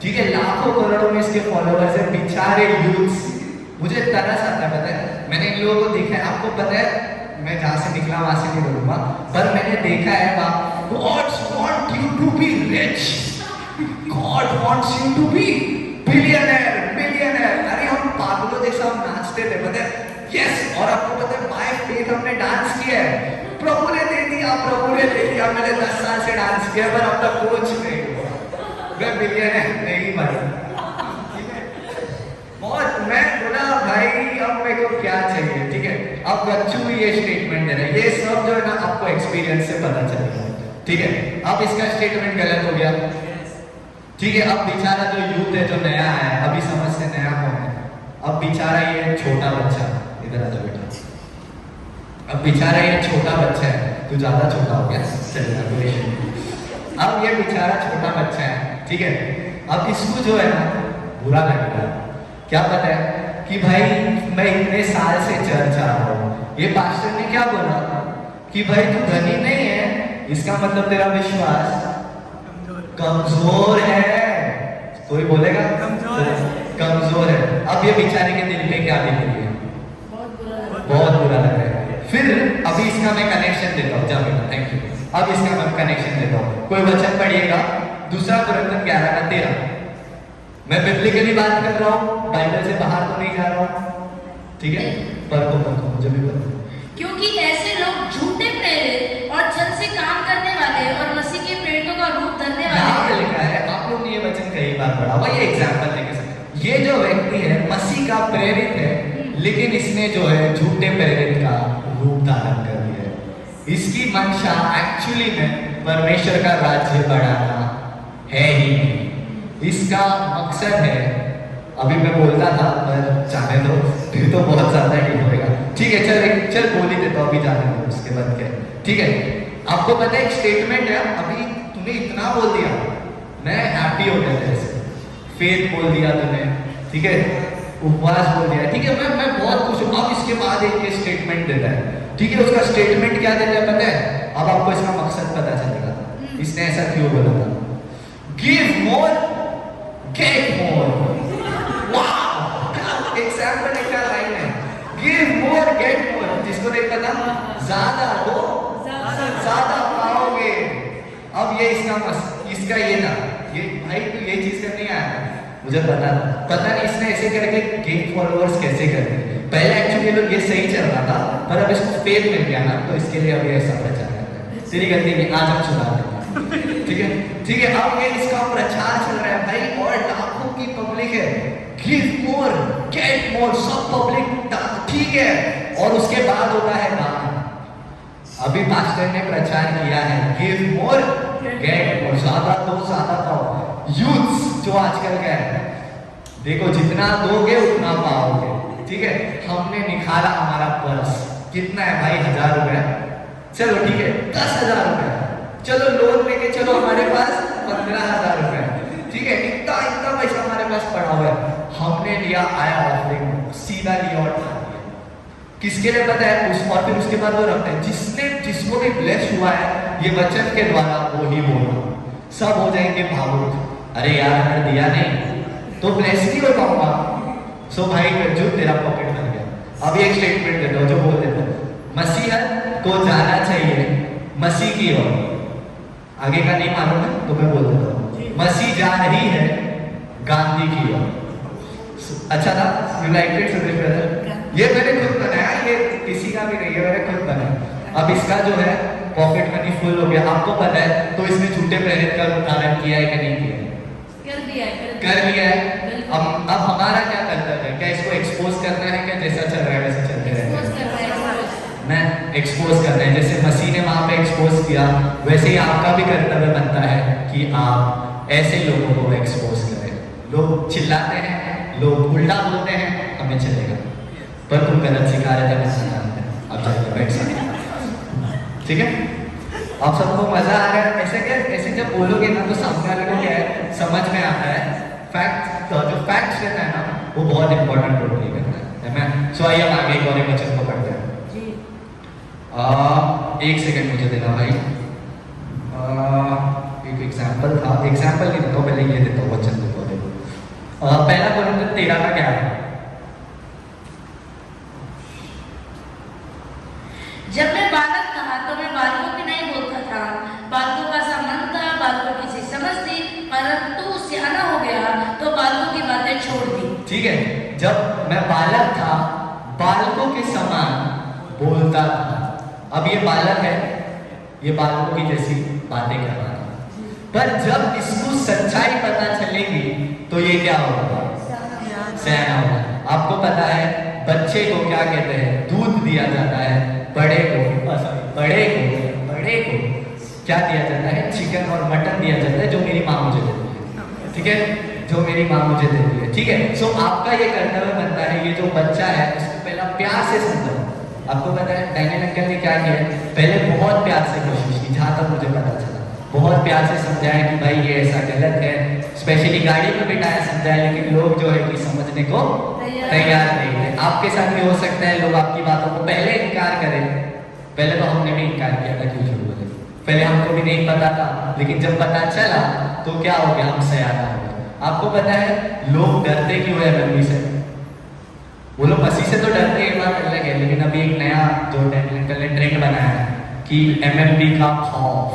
ठीक है, लाखों करोड़ों में इसके फॉलोअर्स है। बेचारे यूथ्स, मुझे तरस आता है, पता है, मैंने इन लोगों को देखा है। आपको पता है, मैं जहां से निकला वहां से नहीं बोलूंगा, पर मैंने देखा है वहां, God wants you to be rich, God wants you to be billionaire, millionaire। अरे हम पागलों जैसा हम नाचते थे, पता है, यस। और आपको पता है, बाय फेथ हमने डांस किया है। प्रभु ने दे दिया, प्रभु ने दे दिया। मैंने 10 साल से डांस किया, पर अब तक कुछ नहीं हुआ। मैं बिलियनर नहीं बना। बहुत, मैं बोला भाई अब मेरे को क्या चाहिए। ठीक है, अब बच्चू भी ये स्टेटमेंट दे रहे हैं। ये सब जो है ना आपको एक्सपीरियंस से पता चलेगा। ठीक है, अब इसका स्टेटमेंट गलत हो गया। ठीक है, अब बेचारा जो यूथ है, जो नया है, अभी समझ से नया कौन है, अब बेचारा ये छोटा बच्चा, इधर आ जा बेटा, अब बेचारा ये छोटा बच्चा है, तू ज्यादा छोटा हो गया, चलेगा कोई इशू नहीं। अब ये बेचारा छोटा बच्चा है। ठीक है, अब इसको जो है ना बुरा लगेगा। क्या पता है कि भाई मैं इतने साल से चर्च आ रहा हूँ, ये पास्टर ने क्या बोला कि भाई तू धनी नहीं है, इसका मतलब तेरा विश्वास कमजोर है। कोई बोलेगा कमजोर है। अब ये बेचारे के दिल पे क्या बीत रही है? बहुत बुरा लग रहा है। फिर अभी इसका मैं कनेक्शन देता हूँ, जा बेटा, थैंक यू। अब इसका मैं कनेक्शन देता हूँ। कोई वचन पढ़िएगा, 2 कुरिन्थियों 11:13। मैं बिब्लिकली बात कर रहा हूँ, बाइबल से बाहर तो नहीं जा रहा हूँ। ठीक है, पढ़ो मुझे भी पढ़ो। क्योंकि ऐसे लोग झूठे प्रेरित और छल से काम करने वाले और मसीह के प्रेरितों का रूप धरने वाले यहाँ पे हैं। लिखा है, आप लोग ने ये वचन कई बार पढ़ा हुआ, ये एग्जाम्पल लेके सकते। ये जो व्यक्ति है मसीह का प्रेरित है, लेकिन इसने जो है झूठे प्रेरित का रूप धारण कर लिया है। इसकी मंशा एक्चुअली में परमेश्वर का राज्य बढ़ाना है ही नहीं। इसका मकसद है, अभी मैं बोलता था पर जाने दो, फिर तो बहुत ज्यादा डीप होगा। ठीक है, चल बोल ही देता हूँ, अभी जाने दो, उसके बाद क्या। ठीक है, आपको पता है एक स्टेटमेंट है, अभी तूने इतना बोल दिया, मैं हैप्पी हो गया तेरे से। फेथ बोल दिया तूने, ठीक है, उपवास बोल दिया, ठीक है, मैं बहुत खुश हूँ। अब इसके बाद एक स्टेटमेंट देता है। ठीक है, उसका स्टेटमेंट क्या देता है पता है? अब आपको इसका मकसद पता चलेगा, इसने ऐसा क्यों बोला था। Give more get more. वाह, एग्जाम्पल एक लाइन है, गिव मोर गेट मोर। जिसको नहीं पता, ज्यादा दो ज्यादा पाओगे। अब ये इसका ये था, ये भाई तू ये चीज करने आया था, मुझे पता नहीं इसने ऐसे करके गेन फॉलोअर्स कैसे करते। पहले एक्चुअली लोग ये सही चल रहा था, पर अब इसको फेथ मिल गया ना, तो इसके लिए अभी ऐसा प्रचार कर रहा है। तेरी गलती नहीं, आज हम सुना देंगे। ठीक है, ठीक है, अब ये इसका प्रचार चल रहा है भाई, और लाखों की पब्लिक है। गिव मोर गेट मोर, सब पब्लिक, ठीक है। और उसके बाद होता है दान। अभी पास्टर ने प्रचार किया है, गिव मोर गेट मोर, ज्यादा दो ज्यादा पाओ। यूथ्स जो आजकल का है, देखो जितना दोगे उतना पाओगे। ठीक है, हमने निकाला हमारा पर्स, कितना है भाई, 1000 रुपया, चलो ठीक है 10,000 रुपया, चलो लोन लेके चलो, हमारे पास 15,000 रुपया। ठीक है, इतना पैसा हमारे पास पड़ा हुआ है, हमने लिया आया ऑफरिंग, सीधा लिया और खा लिया। किसके लिए पता है? और फिर उसके बाद वो रखते हैं जिसको भी ब्लेस हुआ है ये वचन के द्वारा, वो ही बोला, सब हो जाएंगे भावुक। अरे यार अगर दिया नहीं तो ब्लेस नहीं हो पाऊंगा, सो भाई जो तेरा पॉकेट भर गया। अभी एक स्टेटमेंट देता हूँ जो बोल देता हूँ, मसीहत को जाना चाहिए मसीह की ओर। आगे का नहीं मालूम है तो मैं बोल देता हूँ, मसीह जा रही है गांधी की ओर। अच्छा था, you like it Suresh brother? ये मैंने खुद बनाया, ये किसी का भी नहीं है, मैंने खुद बनाया। अब इसका जो है पॉकेट मनी फुल हो गया, आपको पता है, तो इसने झूठे प्रेरित का उदाहरण किया है कि नहीं किया है? कर लिया है। अब हमारा क्या कर्तव्य है? क्या इसको एक्सपोज करना है, क्या जैसा चल रहा है वैसा चलते रहना है? मैं एक्सपोज कर रहे हैं, जैसे मसीह ने वहां पे एक्सपोज किया, वैसे ही आपका भी कर्तव्य बनता है कि आप ऐसे लोगों को एक्सपोज करें। लोग चिल्लाते हैं, लोग उल्टा बोलते हैं, हमें चलेगा, पर तुम गलत सिखा रहे थे, मैं सिखाते हैं, आप जाइए बैठ सकते, ठीक है? आप सबको मजा आ रहा है? ऐसे क्या, ऐसे जब बोलोगे ना तो सामने वाले को क्या है समझ में आता है। फैक्ट, जो फैक्ट्स रहता है ना वो बहुत इंपॉर्टेंट रोल प्ले करता है मैं। सो आइए हम आगे एक और वचन को पढ़ते हैं। एक सेकंड मुझे देना भाई। एक एग्जाम्पल था, एग्जाम्पल नहीं देता हूँ, पहले ये देता हूँ वचन देखो। पहला कोरिन्थियों 13 का क्या है? जब मैं बालक था तो मैं बालकों की नहीं बोलता था, बालकों का सा मन था, बालकों की सी समझ थी, परंतु सियाना हो गया तो बालकों की बातें छोड़ दी। ठीक है, जब मैं बालक था बालकों के समान बोलता था। अब ये बालक है, ये बालकों की जैसी बातें कर रहा था, पर जब इसको सच्चाई पता चलेगी तो ये क्या होगा? सयाना होगा। आपको पता है बच्चे को क्या कहते हैं? दूध दिया जाता है, बड़े को क्या दिया जाता है? चिकन और मटन दिया जाता है, जो मेरी माँ मुझे देती है, ठीक है, जो मेरी माँ मुझे देती है, ठीक है। सो आपका ये कर्तव्य बनता है, ये जो बच्चा है उसको पहला प्यार से समझाओ। आपको पता है डैनियल अंकल ने क्या किया? पहले बहुत प्यार से कोशिश की, जहाँ तक मुझे पता चला, बहुत प्यार से समझाया कि भाई ये ऐसा गलत है, स्पेशली गाड़ी में बिठाया, समझाया, लेकिन लोग जो है कि समझने को तैयार नहीं है। आपके साथ भी हो सकता है लोग आपकी बातों को पहले इनकार करें। पहले तो हमने भी इनकार किया था, क्यों झूठ बोले, पहले हमको भी नहीं पता था, लेकिन जब पता चला तो क्या हो गया? हम सयाना हो गए। आपको पता है लोग डरते क्यों है मम्मी से? वो लोग मसीह से तो डरते हैं, बात अलग है, लेकिन अभी एक नया जो डैनियल अंकल ने ट्रेंड बनाया है कि MMP का खौफ,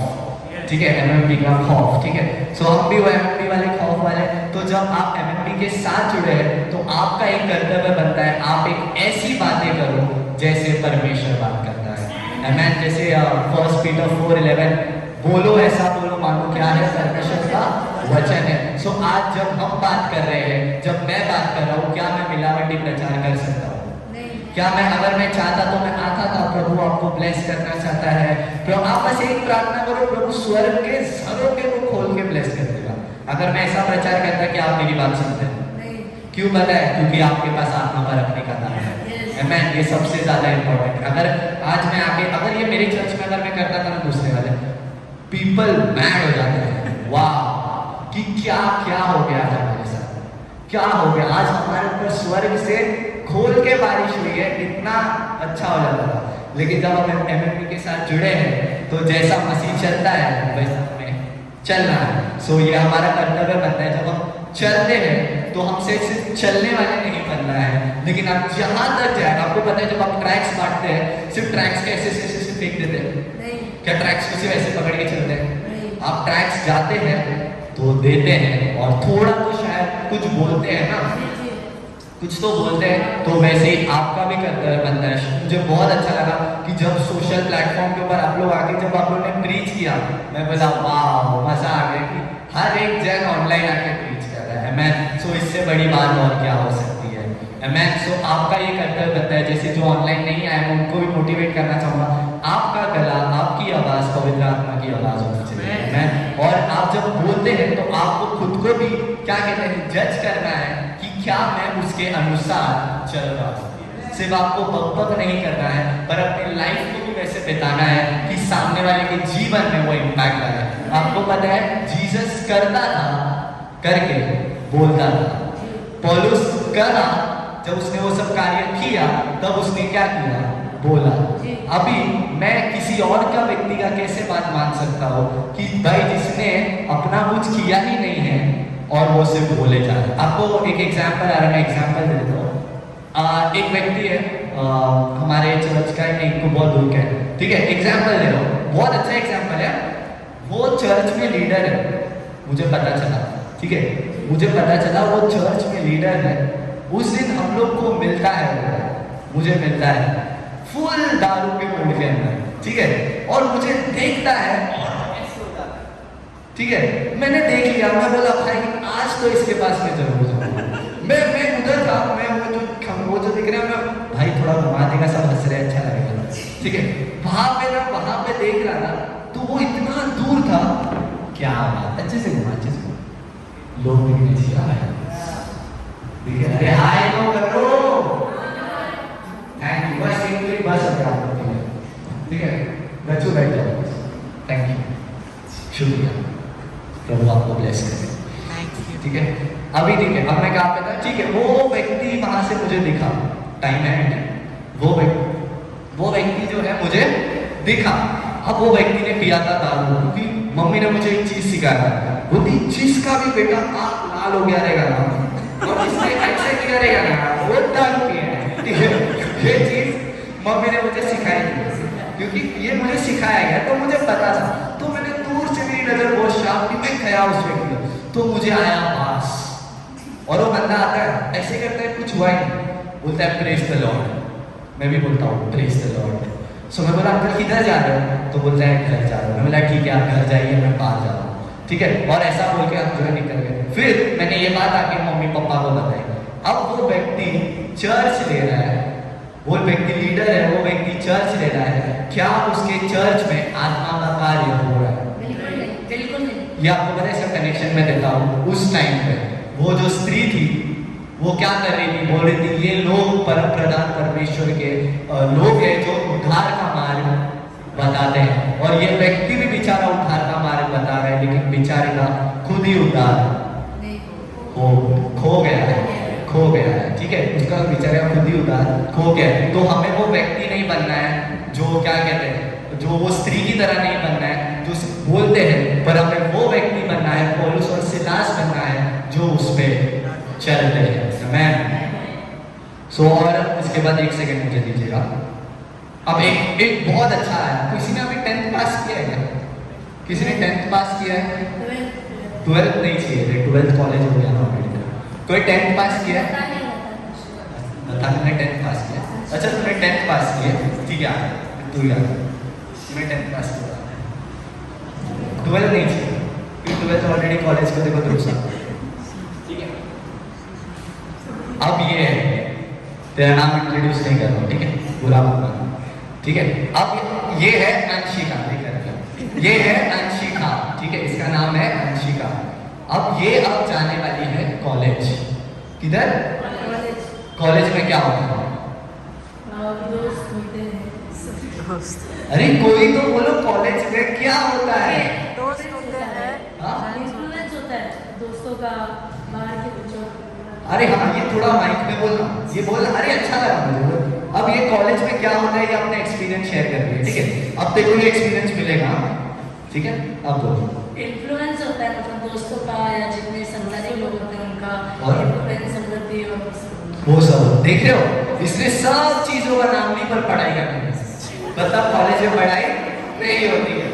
ठीक है, MMP का खौफ, ठीक है। सो हम भी वो MMP वाले खौफ वाले। तो जब आप MMP के साथ जुड़े हैं तो आपका एक कर्तव्य बनता है, आप एक ऐसी बातें करो जैसे परमेश्वर बात करता है। आमेन। जैसे 1 पीटर 4:11, बोलो ऐसा बोलो मानो क्या है? परमेश्वर का वचन है। सो आज जब हम बात कर रहे हैं, जब मैं बात कर रहा हूँ, क्या मैं मिलावटी प्रचार कर सकता हूँ? क्या मैं, अगर मैं चाहता तो मैं आता था, प्रभु आपको ब्लेस करना चाहता है, प्रभु आप बस एक प्रार्थना करो, प्रभु स्वर्ग के झरोखे को खोल के ब्लेस कर देगा। अगर मैं ऐसा प्रचार करता कि आप मेरी बात सुनते हैं, क्यों पता है? क्योंकि आपके पास आत्मा पर रखने का दान है। मैं ये सबसे ज्यादा इंपॉर्टेंट है। अगर आज मैं आके, अगर ये मेरे चर्च में अगर मैं करता था ना, दूसरे वाले पीपल मैड हो जाते हैं, वाह कि क्या क्या हो गया था हमारे साथ, क्या हो गया। आज हमारे ऊपर स्वर्ग से खोल के बारिश हुई है, इतना अच्छा हो जाता था। लेकिन जब हम MMP के साथ जुड़े हैं तो जैसा मसीह चलता है वैसा हमें चलना है। सो ये हमारा कर्तव्य बनता है। जब हम चलते हैं तो हमसे सिर्फ चलने वाले नहीं बनना है, लेकिन आप जहां तक जाए, आपको पता है जब आप ट्रैक्स बांटते हैं, सिर्फ ट्रैक्स के ऐसे फेंक देते हैं क्या? ट्रैक्स को सिर्फ ऐसे पकड़ के चलते हैं? आप ट्रैक्स जाते हैं तो देते हैं, और थोड़ा तो शायद कुछ बोलते हैं ना, कुछ तो बोलते हैं। तो वैसे ही आपका भी कर्तव्य बनता है। मुझे बहुत अच्छा लगा कि जब सोशल प्लेटफॉर्म के ऊपर आप लोग आके, जब आप लोगों ने प्रीच किया, मैं बोला वाह मजा आ गया कि हर एक जन ऑनलाइन आके प्रीच कर रहा है। मैं सो इससे बड़ी बात और क्या हो सकती है? मैं सो आपका ये कर्तव्य बनता है। जैसे जो ऑनलाइन नहीं आए मैं उनको भी मोटिवेट करना चाहूँगा, आपका गला, आपकी आवाज़ पवित्र आत्मा की आवाज़ होनी चाहिए। और आप जब बोलते हैं तो आपको खुद को भी क्या कहते हैं, जज करना है कि क्या मैं उसके अनुसार चल रहा हूँ। सिर्फ आपको बकबक नहीं करना है, पर अपनी लाइफ को भी वैसे बिताना है कि सामने वाले के जीवन में वो इम्पैक्ट आए। आपको पता है जीसस करता था, करके बोलता था। पौलुस करा, जब उसने वो सब कार्य किया तब उसने क्या किया? बोला। अभी मैं किसी और का, व्यक्ति का कैसे बात मान सकता हूँ कि भाई जिसने अपना कुछ किया ही नहीं है, और वो सिर्फ बोले जा रहे हैं। आपको एक एग्जाम्पल आ रहा है, मैं एग्जाम्पल दे देता हूँ। एक व्यक्ति है हमारे चर्च का, नहीं को बहुत दूर का है, ठीक है, एग्जाम्पल दे रहा हूँ, बहुत अच्छा एग्जाम्पल है। वो चर्च में लीडर है, मुझे पता चला, ठीक है, मुझे पता चला वो चर्च में लीडर है। उस दिन हम लोग को मिलता है, मुझे मिलता है फुल दारू के मूड के अंदर, ठीक है, और मुझे देखता है, ठीक है, मैंने देख लिया, मैं बोला भाई आज तो इसके पास में जरूर जाऊंगा। मैं उधर था, मैं वो जो दिख रहा है, मैं भाई थोड़ा घुमा देगा, सब हंस रहे, अच्छा लगेगा, ठीक है। वहां पे देख रहा था, तो वो इतना दूर था, क्या बात, अच्छे से घुमा, अच्छे से घुमा, लोग दिखने चाहिए, अरे हाय तो करो, थैंक यू, बस एक मिनट, बस अब ठीक है, बच्चों बैठ जाओ, थैंक यू, शुक्रिया, प्रभु आपको ब्लेस करे, ठीक है। अभी ठीक है, अब मैं कहाँ पे था, ठीक है, वो व्यक्ति वहां से मुझे दिखा, टाइम है, वो व्यक्ति जो है मुझे दिखा। अब वो व्यक्ति ने पिया था दारू, क्योंकि मम्मी ने मुझे एक चीज सिखाया, बोलती जिसका भी बेटा आँख लाल हो गया रहेगा ना, और इसने ऐसे किया रहेगा ना, वो दारू पिया है, ठीक है। ये चीज मम्मी ने मुझे सिखाई, क्योंकि ये मुझे सिखाया गया, तो मुझे पता था। तो मैंने दूर से मेरी नजर बहुत शार्प थी, मैं गया उस व्यक्ति को, तो मुझे आया पास, और वो बंदा आता है, ऐसे करता है, कुछ हुआ ही नहीं, बोलता है प्रेज द लॉर्ड। मैं भी बोलता हूँ प्रेज द लॉर्ड। सो मैं बोला अंकल किधर जा रहे हो, तो बोलता है घर जा रहा हूँ। मैं बोला ठीक है, आप घर जाइए, मैं बाहर जा रहा हूँ, ठीक है। और ऐसा बोल के हम जो है निकल गए। फिर मैंने ये बात आके मम्मी पापा को बताई। अब वो व्यक्ति चर्च ले रहा है, वो व्यक्ति लीडर है, वो व्यक्ति चर्च ले रहा है, क्या उसके चर्च में आत्मा का कार्य हो रहा है? बिल्कुल नहीं। ये आपको पता है, इसका कनेक्शन मैं देता हूँ। उस टाइम पे वो जो स्त्री थी, वो क्या कर रही थी, बोल रही थी ये लोग परम प्रधान परमेश्वर के लोग हैं जो उद्धार का मार्ग बताते हैं, और ये व्यक्ति भी बेचारा उद्धार का मार्ग बता रहा है, लेकिन बेचारे का खुद ही उद्धार खो गया है, ठीक है, उसका बेचारे का खुद ही उद्धार खो गया है। तो हमें वो व्यक्ति नहीं बनना है जो क्या कहते हैं, जो वो स्त्री की तरह नहीं बनना है जो बोलते हैं, पर हमें वो व्यक्ति बनना है, पौलुस और सिलास बनना है, जो उसपे चलते हैं। सो और इसके बाद 1 सेकंड मुझे दीजिएगा। अब एक बहुत अच्छा आया, किसी ने अभी 10th पास किया है क्या? किसी ने 10th पास किया है? 12th नहीं चाहिए, 12th कॉलेज हो गया ना ऑलरेडी। कोई 10th पास किया है? बता, तुमने 10th पास किया? अच्छा तुमने 10th पास किया, ठीक है, तू यार मैं 10th पास किया, 12th नहीं चाहिए, क्योंकि 12th ऑलरेडी कॉलेज को देखो दूसरा, ठीक है। अब ये तेरा नाम इंट्रोड्यूस नहीं कर रहा, ठीक है, बुरा मत मानो, ठीक है। अब ये है अंशिका, ये है अंशिका, ठीक है, इसका नाम है अंशिका। अब ये अब जाने वाली है कॉलेज। किधर? कॉलेज में क्या होता है? अरे कोई तो बोलो, कॉलेज में क्या होता है? दोस्त होते हैं, इन्फ्लुएंस होता है दोस्तों का, बाहर के बच्चों। अरे हाँ, ये थोड़ा माइक में बोलना, ये बोलना, अरे अच्छा लगा मुझे। अब ये कॉलेज में क्या होता है, ये अपने एक्सपीरियंस शेयर कर रही है, ठीक है। अब तेरे को ये एक्सपीरियंस मिलेगा, ठीक है। अब बोलो। इन्फ्लुएंस होता है, मतलब दोस्तों का या जितने संगति लोग होते हैं उनका और इन्फ्लुएंस संगति और वो सब देख रहे हो, इसने सब चीजों का नाम ली पर पढ़ाई करनी है, मतलब कॉलेज में पढ़ाई नहीं होती है।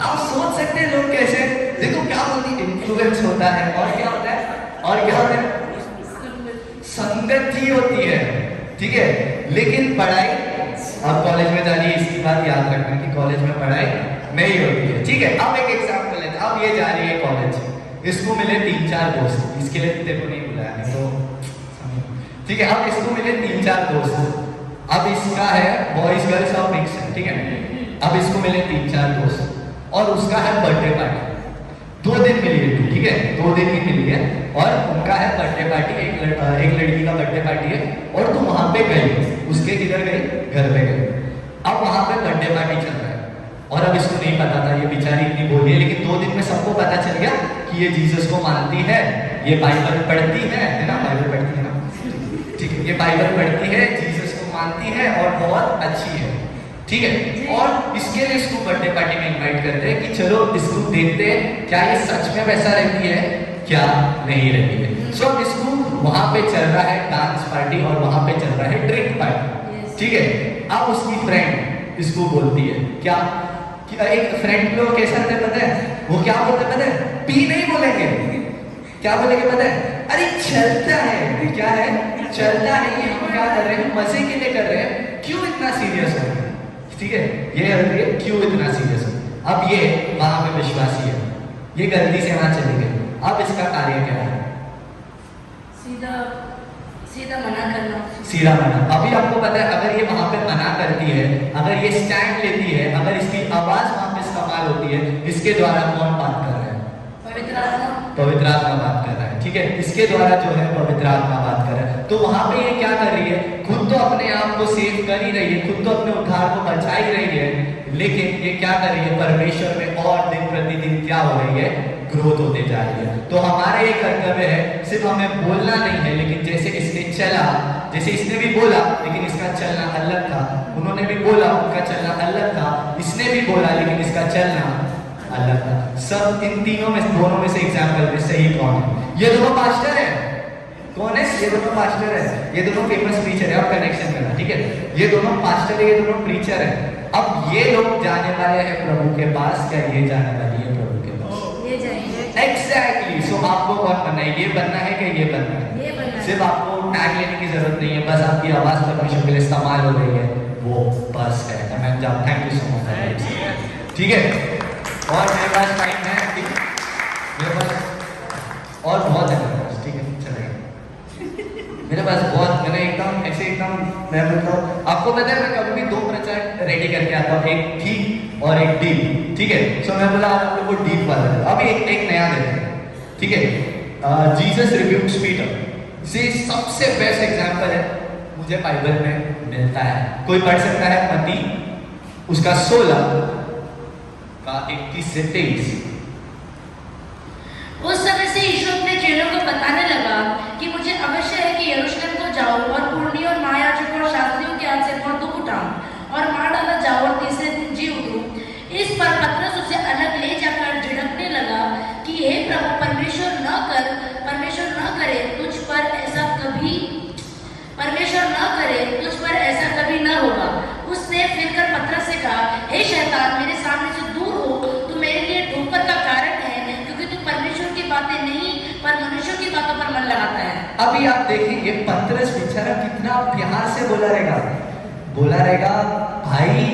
आप सोच सकते हैं लोग कैसे, देखो क्या बोलती, इन्फ्लुएंस होता है, और क्या होता है, और क्या होता है, संगत ही होती है, ठीक है। लेकिन पढ़ाई, आप कॉलेज में जाइए, इसकी बात याद रखना कि कॉलेज में पढ़ाई नहीं होती है, ठीक है। अब एक एग्जाम्पल है, अब ये जा रही है कॉलेज, इसको मिले 3-4 दोस्त, इसके लिए तेरे को नहीं बुलाया, नहीं तो ठीक है। अब इसको मिले 3-4 दोस्त, अब इसका है बॉयज गर्ल्स और मिक्स है, ठीक है। अब इसको मिले 3-4 दोस्त, और उसका है बर्थडे पार्टी, 2 दिन मिली है, ठीक है, 2 दिन ही मिली है, और उनका है बर्थडे पार्टी, एक लड़की का बर्थडे पार्टी है, और तुम वहां पे गई, उसके किधर गई, घर पे गई। अब वहां पे बर्थडे पार्टी चल रहा है, और अब इसको नहीं पता था, ये बेचारी इतनी बोली है, लेकिन 2 दिन में सबको पता चल गया कि ये जीसस को मानती है, ये बाइबल पढ़ती है ना, बाइबल पढ़ती है ना, ठीक है, ये बाइबल पढ़ती है, जीसस को मानती है, और बहुत अच्छी है, ठीक है। और इसके लिए इसको बर्थडे पार्टी में इनवाइट करते हैं कि चलो इसको देखते हैं क्या ये सच में वैसा रहती है क्या नहीं रही है। सो अब इसको वहां पे चल रहा है डांस पार्टी और वहां पे चल रहा है ड्रिंक पार्टी, ठीक है। अब उसकी फ्रेंड इसको बोलती है क्या कि एक फ्रेंड लोग कैसा रहता है पता है, वो क्या बोलते हैं पता है, पी नहीं बोलेंगे, क्या बोलेंगे पता है, अरे चलता है, क्या है, चलता है, ये हम क्या कर रहे हैं, मजे के लिए कर रहे हैं, क्यों इतना सीरियस हो रहे हैं, ठीक है, ये होती है क्यों इतना सीरियस हो। अब ये वहां पे विश्वासी है, ये गलती से वहां चली गई, अब इसका कार्य क्या है, सीधा सीधा मना करना, सीधा मना। अभी आपको पता है अगर ये वहां पे मना करती है, अगर ये स्टैंड लेती है, अगर इसकी आवाज वहां पे इस्तेमाल होती है, इसके द्वारा कौन बात कर रहा है, पवित्र आत्मा, पवित्र आत्मा बात कर रहा है, ठीक है, इसके द्वारा जो है पवित्र आत्मा बात कर रहा है। तो वहां पे ये क्या कर रही है, खुद तो अपने आप को सेव कर ही रही है, खुद तो अपने उद्धार को बचा ही रही है, लेकिन ये क्या कर रही है, परमेश्वर में और दिन प्रतिदिन क्या हो रही है, ग्रोथ होते जा रही है। तो हमारा ये कर्तव्य है, सिर्फ हमें बोलना नहीं है, लेकिन जैसे इसने चला, जैसे इसने भी बोला लेकिन इसका चलना अलग था, उन्होंने भी बोला उनका चलना अलग था, इसने भी बोला लेकिन इसका चलना अलग था। सब इन तीनों में, दोनों में से एग्जाम्पल में सही कौन है, ये दोनों पास्टर है, कौन है, ये दोनों पास्टर है, ये दोनों फेमस प्रीचर है, आप कनेक्शन करना, ठीक है, ये दोनों पास्टर है, ये दोनों प्रीचर है। अब ये लोग जाने वाले हैं प्रभु के पास, क्या ये जाने वाली है प्रभु के पास, ये जाएंगे, एग्जैक्टली। सो आपको कौन बनना है, ये बनना है कि ये बनना है, ये बनना है। सिर्फ आपको टैग लेने की जरूरत नहीं है, बस आपकी आवाज परमेश्वर के लिए इस्तेमाल हो रही है, वो बस है। थैंक यू सो मच, ठीक है। और मेरे पास टाइम है, ठीक है, मेरे पास और बहुत है मेरे पास, ठीक है, चलेगा, मेरे पास बहुत, मैंने एकदम ऐसे एकदम, मैं बोलता हूँ आपको पता है मैं कभी भी 2 प्रचार रेडी करके आता हूँ, एक ठीक और एक डीप, ठीक है। सो मैं बोला आप लोग को डीप वाला है, अभी एक नया देते हैं, ठीक है। जीसस रिब्यूक्स पीटर, ये सबसे बेस्ट एग्जाम्पल है, मुझे बाइबल में मिलता है, कोई पढ़ सकता है मत्ती उसका 16 का 21 से 23। उस समय से यीशु अपने चेलों को बताने लगा कि मुझे अवश्य है कि यरूशलेम को जाऊं और पुरनियों और महायाजकों और शास्त्रियों के हाथ से बहुत दुख उठाऊं और मार डाला जाऊं और तीसरे दिन जी उठूं। इस पर पतरस उसे अलग ले जाकर झिड़कने लगा कि हे प्रभु, परमेश्वर न करे तुझ पर ऐसा कभी, परमेश्वर न करे तुझ पर ऐसा कभी न होगा। उसने फिरकर पतरस से कहा, हे शैतान, मेरे सामने से दूर हो, तू मेरे लिए ठोकर का कारण है, क्योंकि तू परमेश्वर की बातें नहीं पर मनुष्यों की बातों पर मन लगाता है। अभी आप देखेंगे पतरस बेचारा कितना प्यार से बोला रहेगा, भाई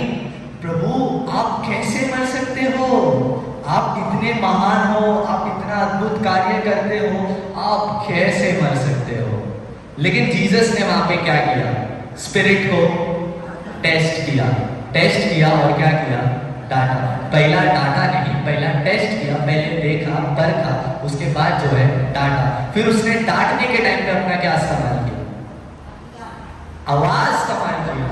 प्रभु आप कैसे मर सकते हो, आप इतने महान हो, आप इतना अद्भुत कार्य करते हो, आप कैसे मर सकते हो। लेकिन जीसस ने वहां पे क्या किया, स्पिरिट को टेस्ट किया और क्या किया, डांटा। पहला डांटा नहीं, पहला टेस्ट किया, पहले देखा, परखा, उसके बाद जो है डांटा। फिर उसने डांटने के टाइम पे अपना क्या इस्तेमाल किया, आवाज इस्तेमाल किया,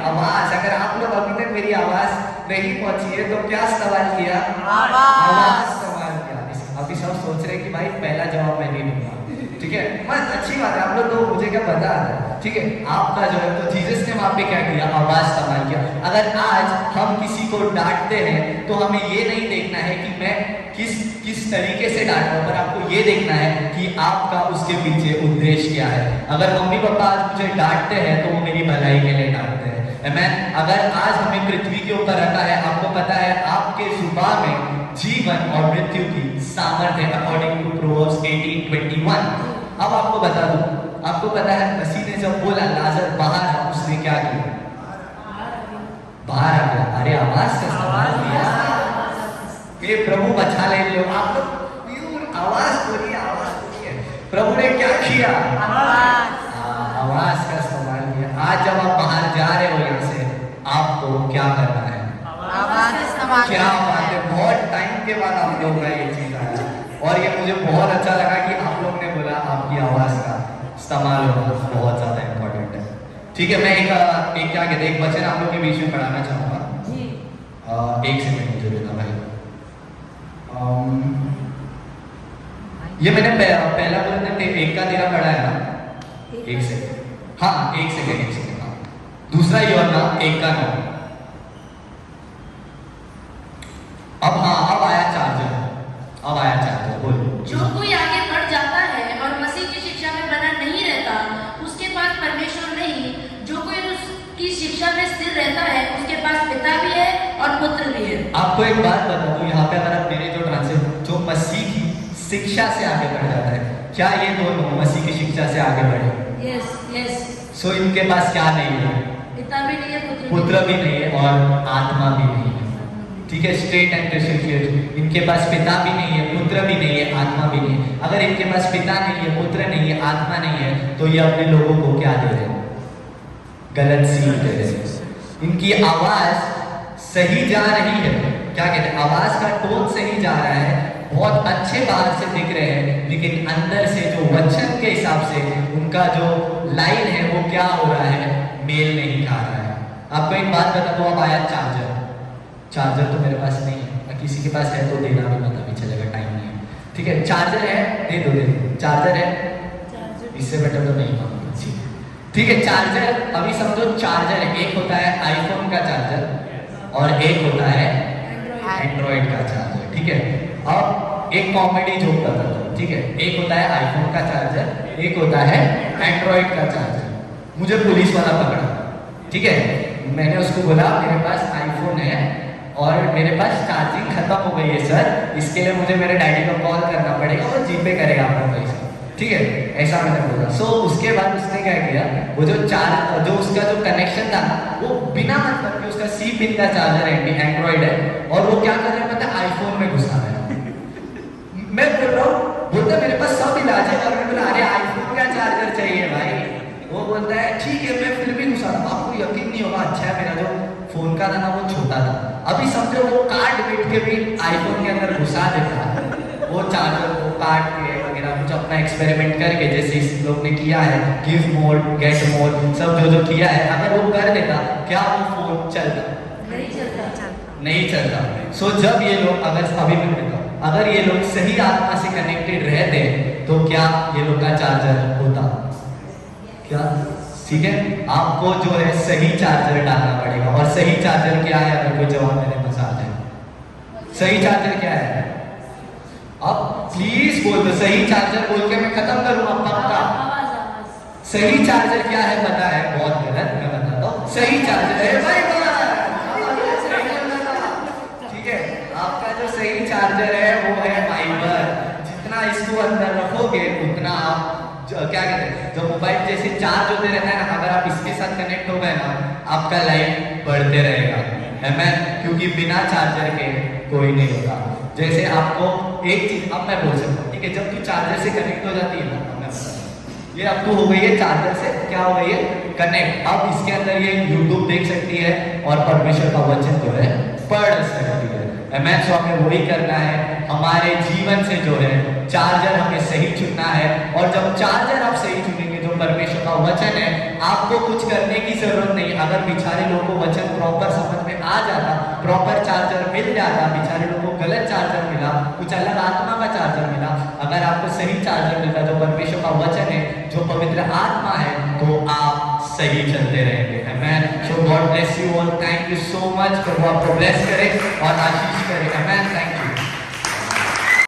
आवाज। अगर आप लोग अभी तक मेरी आवाज नहीं पहुंची है तो क्या इस्तेमाल किया, आवाज इस्तेमाल किया। अभी सब सोच रहे कि भाई पहला जवाब मैं नहीं दूंगा, ठीक है, बस अच्छी बात है, आप लोग तो मुझे क्या पता है, ठीक है, आपका जो है, तो जीसस ने वहां पे क्या किया, आवाज इस्तेमाल किया। अगर आज हम किसी को डांटते हैं तो हमें ये नहीं देखना है कि मैं किस तरीके से डांट रहा हूं, पर आपको ये देखना है कि आपका उसके पीछे उद्देश्य क्या है। अगर मम्मी पापा आज मुझे डांटते हैं तो वो मेरी भलाई के लिए डांटते हैं, आमेन। अगर आज हमें पृथ्वी के ऊपर रखा है, आपको पता है आपके जुबान में जीवन और मृत्यु की सामर्थ्य है, अकॉर्डिंग टू प्रोवर्ब्स 18:21। अब आपको बता दूं, आपको पता है मसीह ने जब बोला लाजर बाहर आ, उसने क्या किया, बाहर आ गया। अरे आवाज का इस्तेमाल किया, ये प्रभु बचा ले लो, आप लोग आवाज बोलिए। प्रभु ने क्या किया, आवाज का इस्तेमाल किया। आज जब आप बाहर जा रहे हो यहाँ से, आपको क्या करना है, क्या बात है, बहुत टाइम के बाद आप लोग का ये चीज आया और ये मुझे बहुत अच्छा लगा कि आप लोग ने बोला आपकी आवाज का इस्तेमाल होना बहुत ज्यादा इम्पोर्टेंट है, ठीक है। मैं एक क्या कहते हैं, एक वचन आप लोग के बीच में पढ़ाना चाहूंगा जी। एक सेकंड मुझे देना भाई। ये मैंने पहला बोला था, एक का तेरा पढ़ा है ना, एक सेकंड, हाँ एक सेकंड, हाँ। दूसरा योना 1:9। अब हाँ, अब आया चार्जर, अब की शिक्षा में स्थिर रहता है उसके पास पिता भी है और पुत्र भी है। आपको एक बात बता दूं, यहाँ पे अगर आप मेरे जो ट्रांसलेट जो मसीह की शिक्षा से आगे बढ़ जाता है, क्या ये दोनों मसीह की शिक्षा से आगे बढ़े? Yes yes. सो इनके पास क्या नहीं है? पिता भी नहीं है, पुत्र भी नहीं है और आत्मा भी नहीं है। ठीक है, स्ट्रेट एंड क्लियर। इनके पास पिता भी नहीं है, पुत्र भी नहीं है, आत्मा भी नहीं है। अगर इनके पास पिता नहीं है, पुत्र नहीं है, आत्मा नहीं है, तो ये अपने लोगों को क्या दे रहे हैं? गलत सीख दे रहे हैं। इनकी आवाज सही जा रही है, क्या कहते हैं, आवाज का टोन सही जा रहा है, बहुत अच्छे बाहर से दिख रहे हैं, लेकिन अंदर से जो वचन के हिसाब से उनका जो लाइन है वो क्या हो रहा है? मेल नहीं खा रहा है। आपको एक बात बता दो, अब आया चार्जर। चार्जर तो मेरे पास नहीं है, किसी के पास है तो देना भी पता भी चलेगा, टाइम नहीं है। ठीक है, चार्जर है, दे दो दे दो। चार्जर है, इससे बेटर तो नहीं मांगूंगा। ठीक है, चार्जर अभी समझो चार्जर है, एक होता है आईफोन का चार्जर और एक होता है एंड्रॉइड का चार्जर। ठीक है, अब एक कॉमेडी जोक बता दो। ठीक है, एक होता है आईफोन का चार्जर, एक होता है एंड्रॉइड का चार्जर। मुझे पुलिस वाला पकड़ा, ठीक है, मैंने उसको बोला मेरे पास आईफोन है और मेरे पास चार्जिंग खत्म हो गई है सर, इसके लिए मुझे मेरे डैडी को कॉल करना पड़ेगा और जीपे करेगा आपका पैसा। ठीक है, ऐसा मैंने बोला। सो उसके बाद उसने क्या किया, वो जो उसका जो कनेक्शन था वो बिना मतलब कि उसका सी पिन का चार्जर एंड्रॉइड है और वो क्या कर रहा है पता है, आईफोन में घुसा रहा है। मैं बोल रहा हूँ, बोलता मेरे पास सब इलाज है और मैं बोला अरे आईफोन का चार्जर चाहिए भाई। वो बोलता है ठीक है, मैं फिर भी घुसा रहा हूँ। आपको यकीन नहीं होगा, अच्छा है मेरा जो फोन का था ना वो छोटा था, अभी समझो वो कार्ड बैठ के भी आईफोन के अंदर घुसा देता, वो चार्जर को काट के वगैरह कुछ अपना एक्सपेरिमेंट करके, जैसे इस लोग ने किया है गिव मोड गेट मोड सब जो किया है, अगर वो कर देता क्या वो फोन चलता? नहीं चलता। सो जब ये लोग अगर ये लोग सही आत्मा से कनेक्टेड रहते तो क्या ये लोग का चार्जर होता? क्या? ठीक है, आपको जो है सही चार्जर डालना पड़ेगा। और सही चार्जर क्या है? अगर कोई जवाब मेरे पास आ जाए, सही चार्जर क्या है? अब प्लीज बोल दो, सही चार्जर बोल के मैं खत्म करूंगा पक्का। सही चार्जर क्या है पता है? बहुत गलत, मैं बताता हूँ। सही चार्जर है भाई, ठीक है, आपका जो सही चार्जर है वो है फाइबर। जितना इसको अंदर रखोगे उतना आप क्या कहते हैं, जो मोबाइल जैसे चार्ज होते रहता है ना, अगर आप इसके साथ कनेक्ट हो गए ना, आपका लाइफ बढ़ते रहेगा, है मैं, क्योंकि बिना चार्जर के कोई नहीं होता। जैसे आपको एक चीज अब मैं बोल सकता हूँ, ठीक है, जब तू चार्जर से कनेक्ट हो जाती है ना, ये अब तो हो गई है चार्जर से क्या हो गई है? कनेक्ट। अब इसके अंदर ये यूट्यूब देख सकती है और परमेश्वर का वचन जो है पढ़ सकती है। मैं सो हमें वही करना है, हमारे जीवन से जो है चार्जर हमें सही चुनना है। और जब चार्जर आप सही चुनेंगे जो परमेश्वर का वचन है, आपको कुछ करने की जरूरत नहीं। अगर बेचारे लोगों को वचन प्रॉपर समझ में आ जाता, प्रॉपर चार्जर मिल जाता, बेचारे लोगों को गलत चार्जर मिला, कुछ अलग आत्मा का चार्जर मिला, अगर आपको सही चार्जर मिलता जो परमेश्वर का वचन है, जो पवित्र आत्मा है, तो आप सही चलते रहेंगे। Amen. So God bless you all. Thank you so much. प्रभु आपको bless करे और आशीष करे। Amen. Thank you.